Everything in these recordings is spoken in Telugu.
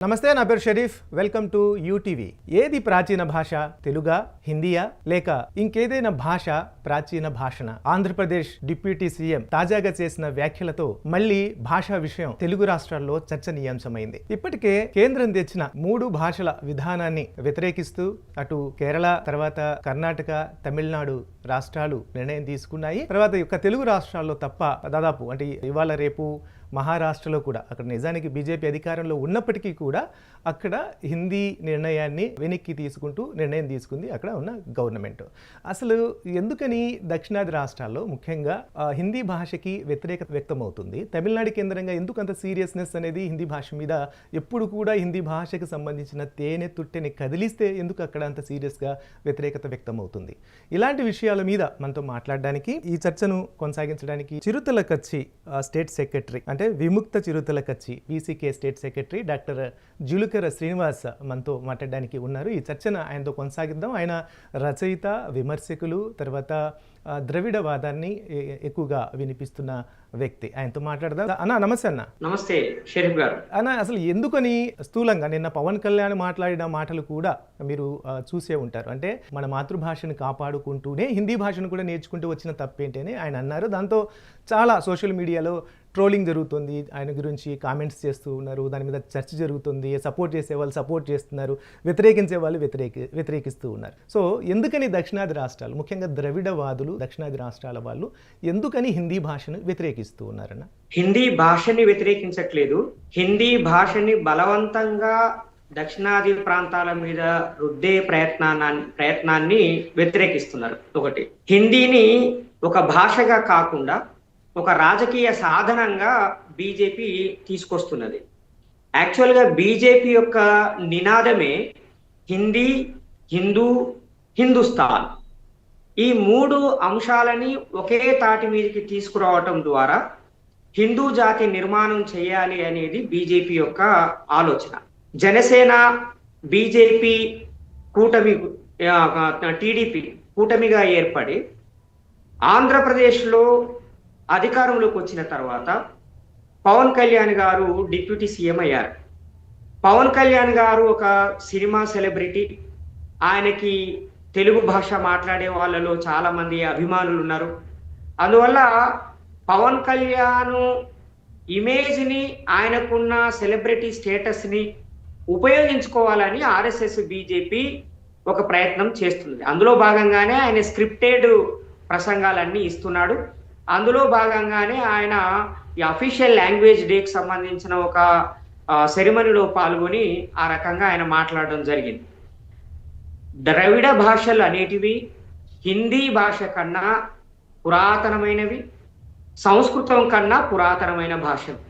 నమస్తే, నా పేరు షరీఫ్. Welcome to UTV. ఏది ప్రాచీన భాష? తెలుగా, హిందీయా, లేక ఇంకేదైనా భాష ప్రాచీన భాషన? ఆంధ్రప్రదేశ్ డిప్యూటీ సీఎం తాజాగా చేసిన వ్యాఖ్యలతో మళ్ళీ భాషా విషయం తెలుగు రాష్ట్రాల్లో చర్చనీయాంశమైంది. ఇప్పటికే కేంద్రం తెచ్చిన 3 భాషల విధానాన్ని వ్యతిరేకిస్తూ అటు కేరళ, తర్వాత కర్ణాటక, తమిళనాడు రాష్ట్రాలు నిర్ణయం తీసుకున్నాయి. తర్వాత తెలుగు రాష్ట్రాల్లో తప్ప దాదాపు అంటే ఇవాళ రేపు మహారాష్ట్రలో కూడా, అక్కడ నిజానికి బీజేపీ అధికారంలో ఉన్నప్పటికీ కూడా అక్కడ హిందీ నిర్ణయాన్ని వెనక్కి తీసుకుంటూ నిర్ణయం తీసుకుంది అక్కడ ఉన్న గవర్నమెంట్. అసలు ఎందుకని దక్షిణాది రాష్ట్రాల్లో ముఖ్యంగా హిందీ భాషకి వ్యతిరేకత వ్యక్తమవుతుంది? తమిళనాడు కేంద్రంగా ఎందుకు అంత సీరియస్నెస్ అనేది హిందీ భాష మీద? ఎప్పుడు కూడా హిందీ భాషకి సంబంధించిన తేనె తుట్టెని కదిలిస్తే ఎందుకు అక్కడ అంత సీరియస్గా వ్యతిరేకత వ్యక్తమవుతుంది? ఇలాంటి విషయాల మీద మనతో మాట్లాడడానికి, ఈ చర్చను కొనసాగించడానికి చిరుతల కచ్చి స్టేట్ సెక్రటరీ, అంటే విముక్త చిరుతల కచ్చి VCK state secretary doctor Julukara Srinivas మనతో మాట్లాడడానికి ఉన్నారు. ఈ చర్చను ఆయనతో కొనసాగిద్దాం. ఆయన రచయిత, విమర్శకులు, తర్వాత ద్రవిడవాదాన్ని ఎక్కువగా వినిపిస్తున్న వ్యక్తి. ఆయనతో మాట్లాడదాం. అన్న నమస్తే. అన్న నమస్తే షరీఫ్ గారు. అన్న, అసలు ఎందుకని స్థూలంగా నిన్న పవన్ కళ్యాణ్ మాట్లాడిన మాటలు కూడా మీరు చూసే ఉంటారు. అంటే మన మాతృభాషను కాపాడుకుంటూనే హిందీ భాషను కూడా నేర్చుకుంటూ వచ్చిన తప్పేంటి అని ఆయన అన్నారు. దాంతో చాలా సోషల్ మీడియాలో ట్రోలింగ్ జరుగుతుంది, ఆయన గురించి కామెంట్స్ చేస్తూ ఉన్నారు, దాని మీద చర్చ జరుగుతుంది. సపోర్ట్ చేసే వాళ్ళు సపోర్ట్ చేస్తున్నారు, వ్యతిరేకించే వాళ్ళు వ్యతిరేకిస్తూ ఉన్నారు. సో ఎందుకని దక్షిణాది రాష్ట్రాలు, ముఖ్యంగా ద్రవిడవాదులు దక్షిణాది రాష్ట్రాల వాళ్ళు ఎందుకని హిందీ భాషను వ్యతిరేకిస్తూ ఉన్నారన్న? హిందీ భాషని వ్యతిరేకించట్లేదు, హిందీ భాషని బలవంతంగా దక్షిణాది ప్రాంతాల మీద రుద్దే ప్రయత్నాన్ని వ్యతిరేకిస్తున్నారు. ఒకటి, హిందీని ఒక భాషగా కాకుండా ఒక రాజకీయ సాధనంగా బీజేపీ తీసుకొస్తున్నది. యాక్చువల్గా బీజేపీ యొక్క నినాదమే హిందీ, హిందూ, హిందుస్థాన్. ఈ 3 అంశాలని ఒకే తాటి మీదకి తీసుకురావటం ద్వారా హిందూ జాతి నిర్మాణం చేయాలి అనేది బీజేపీ యొక్క ఆలోచన. జనసేన, బీజేపీ కూటమి, టీడీపీ కూటమిగా ఏర్పడి ఆంధ్రప్రదేశ్లో అధికారంలోకి వచ్చిన తర్వాత పవన్ కళ్యాణ్ గారు డిప్యూటీ సీఎం అయ్యారు. పవన్ కళ్యాణ్ గారు ఒక సినిమా సెలబ్రిటీ. ఆయనకి తెలుగు భాష మాట్లాడే వాళ్ళలో చాలా మంది అభిమానులు ఉన్నారు. అందువల్ల పవన్ కళ్యాణ్ ఇమేజ్ని, ఆయనకున్న సెలబ్రిటీ స్టేటస్ని ఉపయోగించుకోవాలని ఆర్ఎస్ఎస్, బీజేపీ ఒక ప్రయత్నం చేస్తుంది. అందులో భాగంగానే ఆయన స్క్రిప్టెడ్ ప్రసంగాలన్నీ ఇస్తున్నాడు. అందులో భాగంగానే ఆయన ఈ అఫీషియల్ లాంగ్వేజ్ డేకి సంబంధించిన ఒక సెరిమనీలో పాల్గొని ఆ రకంగా ఆయన మాట్లాడడం జరిగింది. ద్రవిడ భాషలు అనేటివి హిందీ భాష కన్నా పురాతనమైనవి, సంస్కృతం కన్నా పురాతనమైన భాషలు.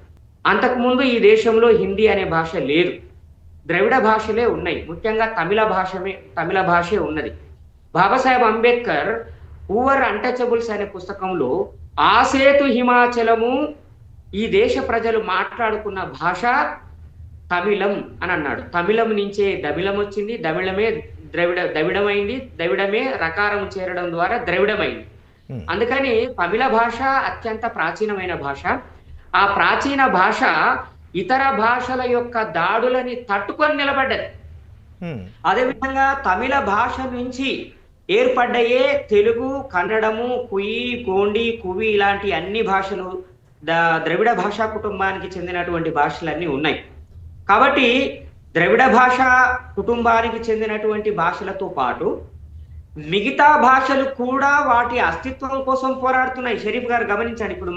అంతకుముందు ఈ దేశంలో హిందీ అనే భాష లేదు, ద్రవిడ భాషలే ఉన్నాయి. ముఖ్యంగా తమిళ భాషే ఉన్నది. బాబాసాహెబ్ అంబేద్కర్ హూవర్ అన్టచబుల్స్ అనే పుస్తకంలో ఆసేతు హిమాచలము ఈ దేశ ప్రజలు మాట్లాడుకున్న భాష తమిళం అని అన్నాడు. తమిళం నుంచే దమిళం వచ్చింది, దమిళమే ద్రవిడమైంది, ద్రవిడమే రకారం చేరడం ద్వారా ద్రవిడమైంది. అందుకని తమిళ భాష అత్యంత ప్రాచీనమైన భాష. ఆ ప్రాచీన భాష ఇతర భాషల యొక్క దాడులని తట్టుకొని నిలబడ్డది. అదేవిధంగా తమిళ భాష నుంచి ఏర్పడ్డయే తెలుగు, కన్నడము, కుయి, గోండి, కువి ఇలాంటి అన్ని భాషలు ద్రవిడ భాషా కుటుంబానికి చెందినటువంటి భాషలన్నీ ఉన్నాయి. కాబట్టి ద్రవిడ భాష కుటుంబానికి చెందినటువంటి భాషలతో పాటు మిగతా భాషలు కూడా వాటి అస్తిత్వం కోసం పోరాడుతున్నాయి. షరీఫ్ గారు గమనించండి, ఇప్పుడు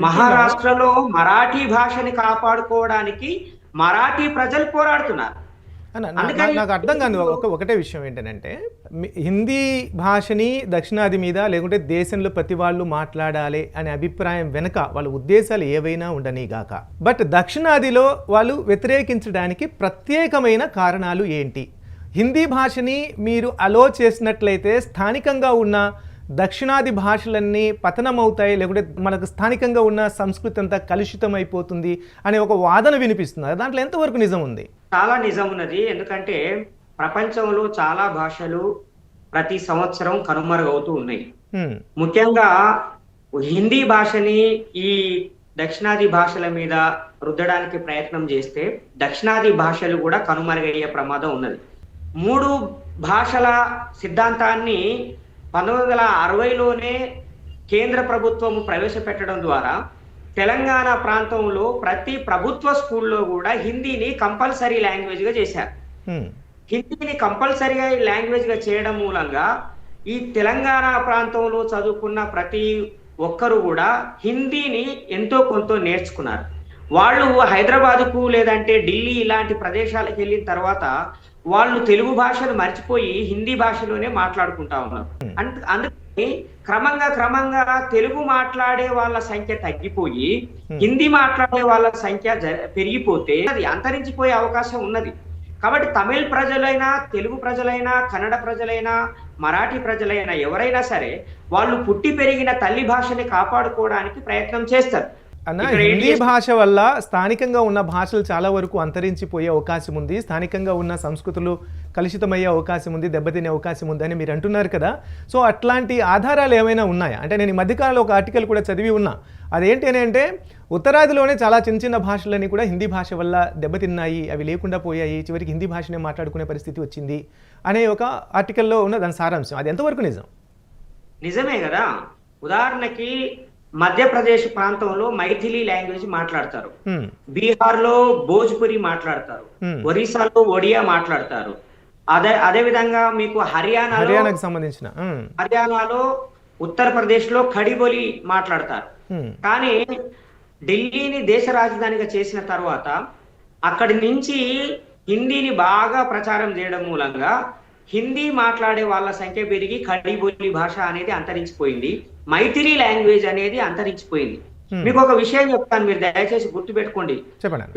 మహారాష్ట్రలో మరాఠీ భాషని కాపాడుకోవడానికి మరాఠీ ప్రజలు పోరాడుతున్నారు. నాకు అర్థం కాదు ఒకటే విషయం ఏంటంటే, హిందీ భాషని దక్షిణాది మీద లేకుంటే దేశంలో ప్రతి వాళ్ళు మాట్లాడాలి అనే అభిప్రాయం వెనక వాళ్ళ ఉద్దేశాలు ఏవైనా ఉండనిగాక, బట్ దక్షిణాదిలో వాళ్ళు వ్యతిరేకించడానికి ప్రత్యేకమైన కారణాలు ఏంటి? హిందీ భాషని మీరు అలో చేసినట్లయితే స్థానికంగా ఉన్న దక్షిణాది భాషలన్నీ పతనమవుతాయి, లేకుంటే మనకు స్థానికంగా ఉన్న సంస్కృతి అంతా కలుషితం అయిపోతుంది అనే ఒక వాదన వినిపిస్తుంది. దాంట్లో ఎంతవరకు నిజం ఉంది? చాలా నిజం ఉన్నది. ఎందుకంటే ప్రపంచంలో చాలా భాషలు ప్రతి సంవత్సరం కనుమరుగవుతూ ఉన్నాయి. ముఖ్యంగా హిందీ భాషని ఈ దక్షిణాది భాషల మీద రుద్దడానికి ప్రయత్నం చేస్తే దక్షిణాది భాషలు కూడా కనుమరుగయ్యే ప్రమాదం ఉన్నది. 3 భాషల సిద్ధాంతాన్ని 1960లోనే కేంద్ర ప్రభుత్వం ప్రవేశపెట్టడం ద్వారా తెలంగాణ ప్రాంతంలో ప్రతి ప్రభుత్వ స్కూల్లో కూడా హిందీని కంపల్సరీ లాంగ్వేజ్ గా చేశారు. హిందీని కంపల్సరీ లాంగ్వేజ్ గా చేయడం మూలంగా ఈ తెలంగాణ ప్రాంతంలో చదువుకున్న ప్రతి ఒక్కరు కూడా హిందీని ఎంతో కొంత నేర్చుకున్నారు. వాళ్ళు హైదరాబాద్కు లేదంటే ఢిల్లీ ఇలాంటి ప్రదేశాలకు వెళ్ళిన తర్వాత వాళ్ళు తెలుగు భాషను మర్చిపోయి హిందీ భాషలోనే మాట్లాడుకుంటా ఉన్నారు. అందుకని క్రమంగా తెలుగు మాట్లాడే వాళ్ళ సంఖ్య తగ్గిపోయి హిందీ మాట్లాడే వాళ్ళ సంఖ్య పెరిగిపోతే అది అంతరించిపోయే అవకాశం ఉన్నది. కాబట్టి తమిళ ప్రజలైనా, తెలుగు ప్రజలైనా, కన్నడ ప్రజలైనా, మరాఠీ ప్రజలైనా ఎవరైనా సరే వాళ్ళు పుట్టి పెరిగిన తల్లి భాషని కాపాడుకోవడానికి ప్రయత్నం చేస్తారు. అన్న, హిందీ భాష వల్ల స్థానికంగా ఉన్న భాషలు చాలా వరకు అంతరించిపోయే అవకాశం ఉంది, స్థానికంగా ఉన్న సంస్కృతులు కలుషితమయ్యే అవకాశం ఉంది, దెబ్బతినే అవకాశం ఉంది అని మీరు అంటున్నారు కదా. సో అట్లాంటి ఆధారాలు ఏమైనా ఉన్నాయా? అంటే నేను ఈ మధ్యకాలంలో ఒక ఆర్టికల్ కూడా చదివి ఉన్నా. అదేంటి అని అంటే ఉత్తరాదిలోనే చాలా చిన్న భాషలన్నీ కూడా హిందీ భాష వల్ల దెబ్బతిన్నాయి, అవి లేకుండా పోయాయి, చివరికి హిందీ భాషనే మాట్లాడుకునే పరిస్థితి వచ్చింది అనే ఒక ఆర్టికల్లో ఉన్న దాని సారాంశం. అది ఎంతవరకు నిజం? నిజమే కదా. ఉదాహరణకి మధ్యప్రదేశ్ ప్రాంతంలో మైథిలి లాంగ్వేజ్ మాట్లాడతారు, బీహార్ లో భోజ్పురి మాట్లాడతారు, ఒరిస్సాలో ఒడియా మాట్లాడతారు. అదే విధంగా మీకు హర్యానాకు సంబంధించిన హర్యానాలో, ఉత్తరప్రదేశ్ లో ఖడిబోలి మాట్లాడతారు. కానీ ఢిల్లీని దేశ రాజధానిగా చేసిన తర్వాత అక్కడి నుంచి హిందీని బాగా ప్రచారం చేయడం మూలంగా హిందీ మాట్లాడే వాళ్ళ సంఖ్య పెరిగి ఖడిబోలి భాష అనేది అంతరించిపోయింది, మైథిలి లాంగ్వేజ్ అనేది అంతరించిపోయింది. మీకు ఒక విషయం చెప్తాను, మీరు దయచేసి గుర్తు పెట్టుకోండి.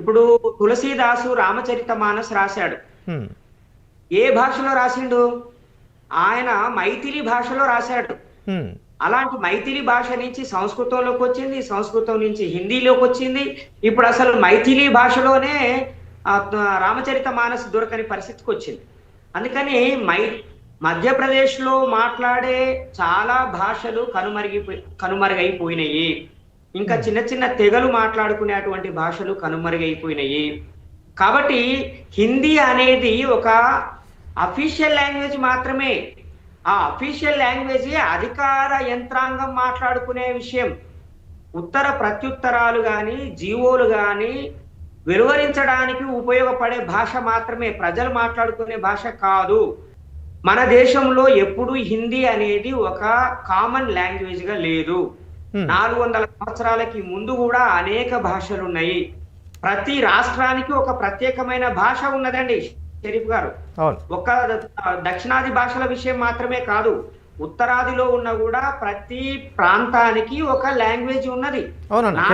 ఇప్పుడు తులసీదాసు రామచరితమానస్ రాశాడు. ఏ భాషలో రాసిండు? ఆయన మైథిలి భాషలో రాశాడు. అలాంటి మైథిలి భాష నుంచి సంస్కృతంలోకి వచ్చింది, సంస్కృతం నుంచి హిందీలోకి వచ్చింది. ఇప్పుడు అసలు మైథిలి భాషలోనే రామచరితమానస్ దొరకని పరిస్థితికి వచ్చింది. అందుకని మధ్యప్రదేశ్ లో మాట్లాడే చాలా భాషలు కనుమరుగైపోయినాయి. ఇంకా చిన్న తెగలు మాట్లాడుకునేటువంటి భాషలు కనుమరుగైపోయినాయి. కాబట్టి హిందీ అనేది ఒక అఫీషియల్ లాంగ్వేజ్ మాత్రమే. ఆ అఫీషియల్ లాంగ్వేజ్ అధికార యంత్రాంగం మాట్లాడుకునే విషయం. ఉత్తర ప్రత్యుత్తరాలు కానీ జీవోలు కానీ వెలువరించడానికి ఉపయోగపడే భాష మాత్రమే, ప్రజలు మాట్లాడుకునే భాష కాదు. మన దేశంలో ఎప్పుడు హిందీ అనేది ఒక కామన్ లాంగ్వేజ్ గా లేదు. 400 సంవత్సరాలకి ముందు కూడా అనేక భాషలు ఉన్నాయి. ప్రతి రాష్ట్రానికి ఒక ప్రత్యేకమైన భాష ఉన్నదండి షరీఫ్ గారు. ఒక దక్షిణాది భాషల విషయం మాత్రమే కాదు, ఉత్తరాదిలో ఉన్న కూడా ప్రతి ప్రాంతానికి ఒక లాంగ్వేజ్ ఉన్నది. అవునన్నా,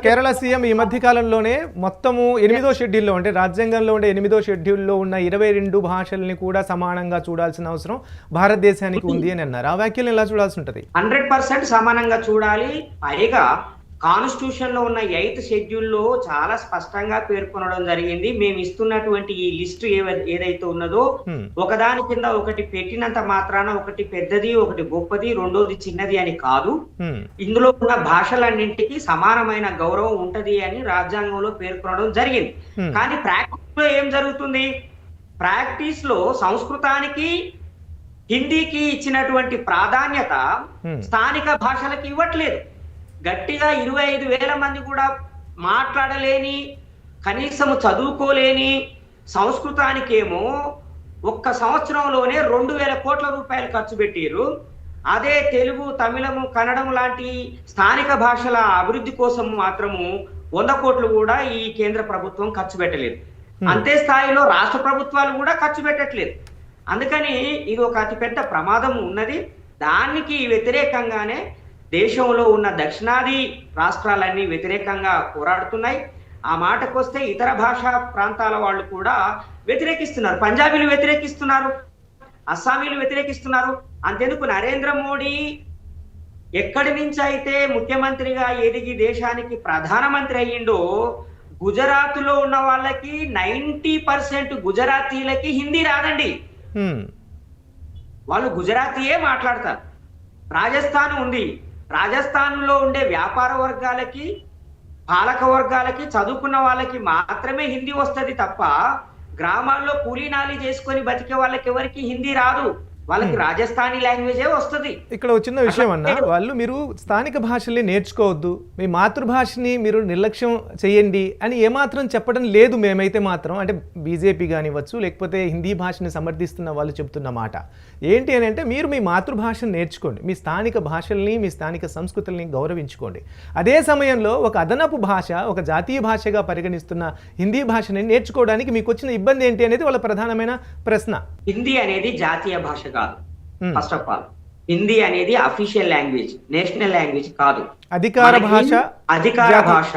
కేరళ సీఎం ఈ మధ్య కాలంలోనే మొత్తము 8వ షెడ్యూల్లో, అంటే రాజ్యాంగంలో ఉండే 8వ షెడ్యూల్లో ఉన్న 22 భాషల్ని కూడా సమానంగా చూడాల్సిన అవసరం భారతదేశానికి ఉంది అని అన్నారు. ఆ వ్యాఖ్యలను ఎలా చూడాల్సి ఉంటుంది? 100% సమానంగా చూడాలి. పైగా కాన్స్టిట్యూషన్ లో ఉన్న 8th షెడ్యూల్లో చాలా స్పష్టంగా పేర్కొనడం జరిగింది. మేము ఇస్తున్నటువంటి ఈ లిస్టు ఏదైతే ఉన్నదో ఒకదాని కింద ఒకటి పెట్టినంత మాత్రాన ఒకటి పెద్దది, ఒకటి గొప్పది, రెండోది చిన్నది అని కాదు. ఇందులో ఉన్న భాషలన్నింటికి సమానమైన గౌరవం ఉంటది అని రాజ్యాంగంలో పేర్కొనడం జరిగింది. కానీ ప్రాక్టీస్ లో ఏం జరుగుతుంది? ప్రాక్టీస్ లో సంస్కృతానికి, హిందీకి ఇచ్చినటువంటి ప్రాధాన్యత స్థానిక భాషలకు ఇవ్వట్లేదు. గట్టిగా 25,000 మంది కూడా మాట్లాడలేని, కనీసం చదువుకోలేని సంస్కృతానికేమో ఒక్క సంవత్సరంలోనే 2,000 కోట్ల రూపాయలు ఖర్చు పెట్టారు. అదే తెలుగు, తమిళము, కన్నడం లాంటి స్థానిక భాషల అభివృద్ధి కోసం మాత్రము 100 కోట్లు కూడా ఈ కేంద్ర ప్రభుత్వం ఖర్చు పెట్టలేదు. అంతే స్థాయిలో రాష్ట్ర ప్రభుత్వాలు కూడా ఖర్చు పెట్టట్లేదు. అందుకని ఇది ఒక అతిపెద్ద ప్రమాదం ఉన్నది. దానికి వ్యతిరేకంగానే దేశంలో ఉన్న దక్షిణాది రాష్ట్రాలన్నీ వ్యతిరేకంగా పోరాడుతున్నాయి. ఆ మాటకొస్తే ఇతర భాషా ప్రాంతాల వాళ్ళు కూడా వ్యతిరేకిస్తున్నారు. పంజాబీలు వ్యతిరేకిస్తున్నారు, అస్సామీలు వ్యతిరేకిస్తున్నారు. అంతెందుకు నరేంద్ర మోడీ ఎక్కడి నుంచి అయితే ముఖ్యమంత్రిగా ఎదిగి దేశానికి ప్రధానమంత్రి అయ్యిండో, గుజరాత్ లో ఉన్న వాళ్ళకి 90% గుజరాతీలకి హిందీ రాదండి. వాళ్ళు గుజరాతీయే మాట్లాడతారు. రాజస్థాన్ ఉంది, రాజస్థాన్ లో ఉండే వ్యాపార వర్గాలకి పాలక వర్గాలకి చదువుకున్న వాళ్ళకి మాత్రమే హిందీ వస్తది తప్ప గ్రామాల్లో కూలీనాలి చేసుకొని బతికే వాళ్ళకి ఎవరికి హిందీ రాదు. వాళ్ళకి రాజస్థానీ లాంగ్వేజే వస్తుంది. ఇక్కడ ఒక చిన్న విషయం అన్న, వాళ్ళు మీరు స్థానిక భాషల్ని నేర్చుకోవద్దు, మీ మాతృభాషని మీరు నిర్లక్ష్యం చేయండి అని ఏమాత్రం చెప్పడం లేదు. మేమైతే మాత్రం అంటే బీజేపీ కానివ్వచ్చు, లేకపోతే హిందీ భాషని సమర్థిస్తున్న వాళ్ళు చెప్తున్న మాట ఏంటి అని అంటే, మీరు మీ మాతృభాషను నేర్చుకోండి, మీ స్థానిక భాషల్ని, మీ స్థానిక సంస్కృతుల్ని గౌరవించుకోండి. అదే సమయంలో ఒక అదనపు భాష, ఒక జాతీయ భాషగా పరిగణిస్తున్న హిందీ భాషని నేర్చుకోవడానికి మీకు వచ్చిన ఇబ్బంది ఏంటి అనేది వాళ్ళ ప్రధానమైన ప్రశ్న. హిందీ అనేది జాతీయ భాష కాదు. ఫస్ట్ ఆఫ్ ఆల్ హిందీ అనేది అఫీషియల్ లాంగ్వేజ్, నేషనల్ లాంగ్వేజ్ కాదు. అధికార భాష,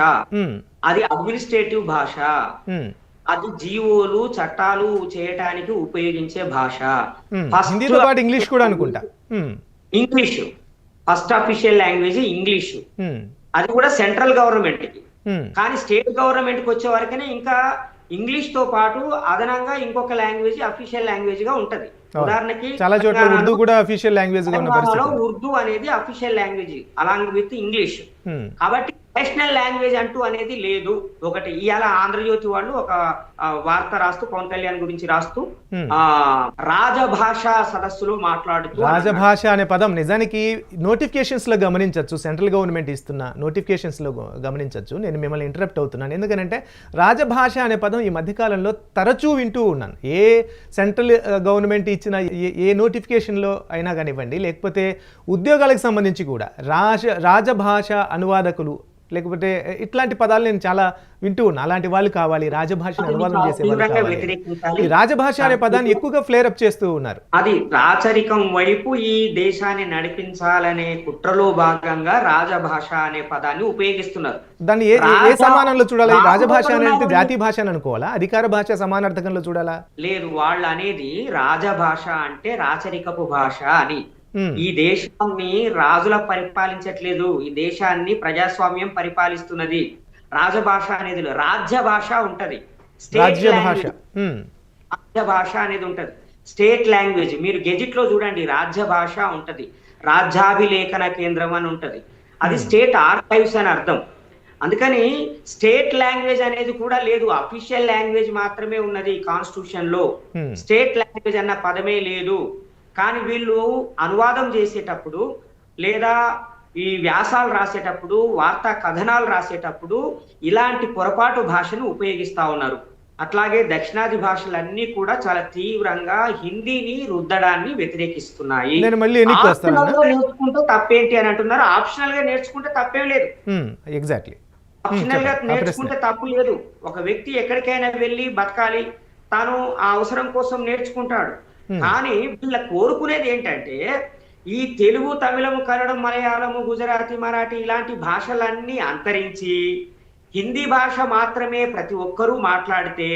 అది అడ్మినిస్ట్రేటివ్ భాష, అది జీవోలు చట్టాలు చేయటానికి ఉపయోగించే భాష. హిందీతో పాటు ఇంగ్లీష్ కూడా అనుకుంటా. English first official language English, అది కూడా సెంట్రల్ గవర్నమెంట్ కి. కానీ స్టేట్ గవర్నమెంట్ కి వచ్చే వరకనే ఇంకా ఇంగ్లీష్ తో పాటు అదనంగా ఇంకొక లాంగ్వేజ్ అఫీషియల్ లాంగ్వేజ్ గా ఉంటది. ఉదాహరణకి చాలా చోట్ల ఉర్దూ కూడా అఫీషియల్ లాంగ్వేజ్ గా ఉన్న పరిస్థితి. ఉర్దూ అనేది official language along with English. కాబట్టి నేషనల్ లాంగ్వేజ్ అంటూ అనేది లేదు. ఒకటి ఇవాళ ఆంధ్రజ్యోతి వాళ్ళు ఒక వార్త రాస్తూ పవన్ కళ్యాణ్ గురించి రాస్తూ రాజభాష సదస్సులో మాట్లాడుతూ, రాజభాష అనే పదం నిజానికి నోటిఫికేషన్స్ లో గమనించవచ్చు, సెంట్రల్ గవర్నమెంట్ ఇస్తున్న నోటిఫికేషన్స్ లో గమనించవచ్చు. నేను మిమ్మల్ని ఇంటరప్ట్ అవుతున్నాను ఎందుకంటే రాజభాష అనే పదం ఈ మధ్యకాలంలో తరచూ వింటూ ఉన్నాను. ఏ సెంట్రల్ గవర్నమెంట్ ఇచ్చిన ఏ నోటిఫికేషన్లో అయినా కానివ్వండి, లేకపోతే ఉద్యోగాలకు సంబంధించి కూడా రాజభాష అనువాదకులు లేకపోతే ఇట్లాంటి పదాలు నేను చాలా వింటూ ఉన్నా. అలాంటి వాళ్ళు కావాలి, రాజభాషను అనువాదం చేసే వాళ్ళు. రాజభాష అనే పదాన్ని ఎక్కువగా ఫ్లేర్ అప్ చేస్తూ ఉన్నారు. అది రాచరికం వైపు ఈ దేశాన్ని నడిపించాలనే కుట్రలో భాగంగా రాజభాష అనే పదాన్ని ఉపయోగిస్తున్నారు. దాన్ని ఏ సమానంలో చూడాలి? రాజభాష అనేది జాతీయ భాష అని అనుకోవాలా, అధికార భాష సమానార్థకంలో చూడాలా? లేదు, వాళ్ళు అనేది రాజభాష అంటే రాచరికపు భాష అని. ఈ దేశాన్ని రాజుల పరిపాలించట్లేదు, ఈ దేశాన్ని ప్రజాస్వామ్యం పరిపాలిస్తున్నది. రాజభాష అనేది రాజ్య భాష ఉంటది, రాజ్య భాష అనేది ఉంటది, స్టేట్ లాంగ్వేజ్. మీరు గెజిట్ లో చూడండి, రాజ్య భాష ఉంటది, రాజ్యాభిలేఖన కేంద్రం అని ఉంటది, అది స్టేట్ ఆర్కైవ్స్ అని అర్థం. అందుకని స్టేట్ లాంగ్వేజ్ అనేది కూడా లేదు, అఫీషియల్ లాంగ్వేజ్ మాత్రమే ఉన్నది కాన్స్టిట్యూషన్ లో. స్టేట్ లాంగ్వేజ్ అన్న పదమే లేదు. కానీ వీళ్ళు అనువాదం చేసేటప్పుడు లేదా ఈ వ్యాసాలు రాసేటప్పుడు, వార్తా కథనాలు రాసేటప్పుడు ఇలాంటి పొరపాటు భాషను ఉపయోగిస్తా ఉన్నారు. అట్లాగే దక్షిణాది భాషలన్నీ కూడా చాలా తీవ్రంగా హిందీని రుద్దడాన్ని వ్యతిరేకిస్తున్నాయి. నేర్చుకుంటే తప్పేంటి అని అంటున్నారు. ఆప్షనల్ గా నేర్చుకుంటే తప్పేం లేదు. ఆప్షనల్ గా నేర్చుకుంటే తప్పు లేదు. ఒక వ్యక్తి ఎక్కడికైనా వెళ్ళి బతకాలి, తాను ఆ అవసరం కోసం నేర్చుకుంటాడు. కానీ వీళ్ళ కోరుకునేది ఏంటంటే ఈ తెలుగు, తమిళము, కన్నడం, మలయాళము, గుజరాతీ, మరాఠీ ఇలాంటి భాషలన్నీ అంతరించి హిందీ భాష మాత్రమే ప్రతి ఒక్కరూ మాట్లాడితే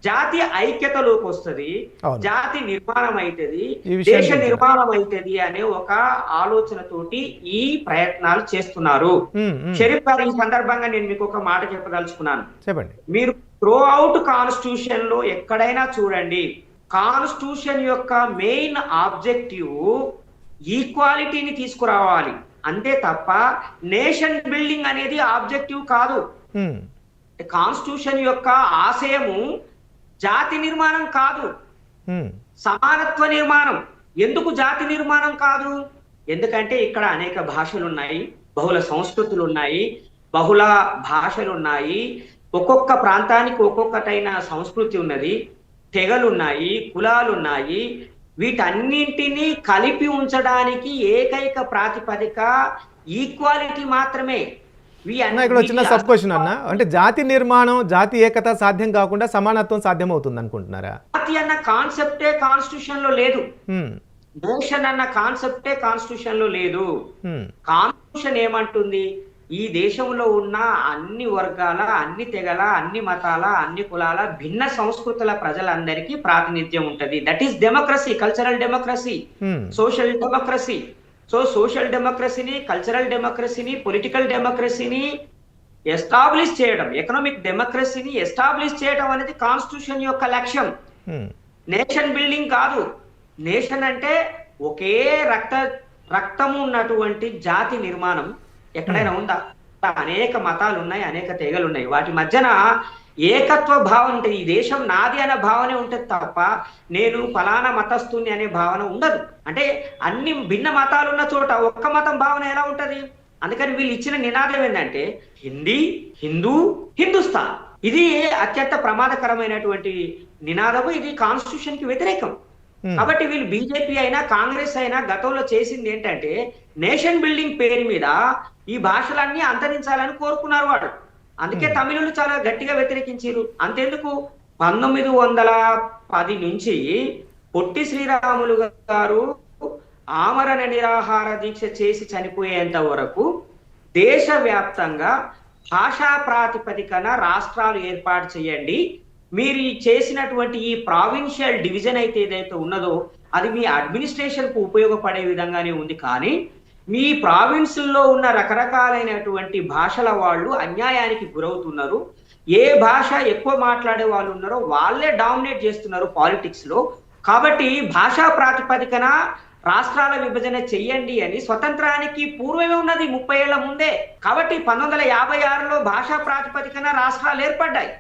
జాతి ఐక్యతలోకి వస్తుంది, జాతి నిర్మాణం అవుతుంది, దేశ నిర్మాణం అవుతుంది అనే ఒక ఆలోచనతోటి ఈ ప్రయత్నాలు చేస్తున్నారు. షరీఫ్ గారు, ఈ సందర్భంగా నేను మీకు ఒక మాట చెప్పదలుచుకున్నాను. మీరు త్రూ అవుట్ కాన్స్టిట్యూషన్ లో ఎక్కడైనా చూడండి, కాన్స్టిట్యూషన్ యొక్క మెయిన్ ఆబ్జెక్టివ్ ఈక్వాలిటీని తీసుకురావాలి అంతే తప్ప నేషన్ బిల్డింగ్ అనేది ఆబ్జెక్టివ్ కాదు. కాన్స్టిట్యూషన్ యొక్క ఆశయము జాతి నిర్మాణం కాదు, సమానత్వ నిర్మాణం. ఎందుకు జాతి నిర్మాణం కాదు? ఎందుకంటే ఇక్కడ అనేక భాషలు ఉన్నాయి, బహుళ సంస్కృతులు ఉన్నాయి, బహుళ భాషలు ఉన్నాయి, ఒక్కొక్క ప్రాంతానికి ఒక్కొక్కటైన సంస్కృతి ఉన్నది, తెగలున్నాయి, కులాలున్నాయి. వీటన్నింటినీ కలిపి ఉంచడానికి ఏకైక ప్రాతిపదిక ఈక్వాలిటీ మాత్రమే. ఇక్కడ వచ్చిన సబ్ క్వశ్చన్ అన్న, అంటే జాతి నిర్మాణం, జాతి ఏకత సాధ్యం కాకుండా సమానత్వం సాధ్యం అవుతుంది అనుకుంటున్నారా? జాతి అన్న కాన్సెప్టే కాన్స్టిట్యూషన్ లో లేదు, నేషన్ అన్న కాన్సెప్టే కాన్స్టిట్యూషన్ లో లేదు. కాన్స్టిట్యూషన్ ఏమంటుంది? ఈ దేశంలో ఉన్న అన్ని వర్గాల, అన్ని తెగల, అన్ని మతాల, అన్ని కులాల, భిన్న సంస్కృతుల ప్రజలందరికీ ప్రాతినిధ్యం ఉంటది. That is democracy, cultural democracy, social democracy. So social డెమోక్రసీని, కల్చరల్ డెమోక్రసీని, పొలిటికల్ డెమోక్రసీని ఎస్టాబ్లిష్ చేయడం, ఎకనామిక్ డెమోక్రసీని ఎస్టాబ్లిష్ చేయడం అనేది కాన్స్టిట్యూషన్ యొక్క లక్ష్యం. నేషన్ బిల్డింగ్ కాదు. నేషన్ అంటే ఒకే రక్తము ఉన్నటువంటి జాతి నిర్మాణం ఎక్కడైనా ఉందా? అనేక మతాలు ఉన్నాయి, అనేక తెగలు ఉన్నాయి. వాటి మధ్యన ఏకత్వ భావన ఉంటుంది. ఈ దేశం నాది అనే భావనే ఉంటుంది తప్ప నేను ఫలానా మతస్థుని అనే భావన ఉండదు. అంటే అన్ని భిన్న మతాలు ఉన్న చోట ఒక్క మతం భావన ఎలా ఉంటది? అందుకని వీళ్ళు ఇచ్చిన నినాదం ఏంటంటే హిందీ, హిందూ, హిందుస్థాన్. ఇది అత్యంత ప్రమాదకరమైనటువంటి నినాదము. ఇది కాన్స్టిట్యూషన్ కి వ్యతిరేకం. కాబట్టి వీళ్ళు బీజేపీ అయినా కాంగ్రెస్ అయినా గతంలో చేసింది ఏంటంటే నేషన్ బిల్డింగ్ పేరు మీద ఈ భాషలన్నీ అంతరించాలని కోరుకున్నారు వాడు. అందుకే తమిళులు చాలా గట్టిగా వ్యతిరేకించారు. అంతెందుకు 1910 నుంచి పొట్టి శ్రీరాములు గారు ఆమరణ నిరాహార దీక్ష చేసి చనిపోయేంత వరకు దేశవ్యాప్తంగా భాషా ప్రాతిపదికన రాష్ట్రాలు ఏర్పాటు చేయండి, మీరు చేసినటువంటి ఈ ప్రావిన్షియల్ డివిజన్ అయితే ఏదైతే ఉన్నదో అది మీ అడ్మినిస్ట్రేషన్ కు ఉపయోగపడే విధంగానే ఉంది. కానీ మీ ప్రావిన్సుల్లో ఉన్న రకరకాలైనటువంటి భాషల వాళ్ళు అన్యాయానికి గురవుతున్నారు. ఏ భాష ఎక్కువ మాట్లాడే వాళ్ళు ఉన్నారో వాళ్ళే డామినేట్ చేస్తున్నారు పాలిటిక్స్ లో. కాబట్టి భాషా ప్రాతిపదికన రాష్ట్రాల విభజన చెయ్యండి అని స్వతంత్రానికి పూర్వమే ఉన్నది, 30 ఏళ్ల ముందే. కాబట్టి 1956లో భాషా ప్రాతిపదికన రాష్ట్రాలు ఏర్పడ్డాయి.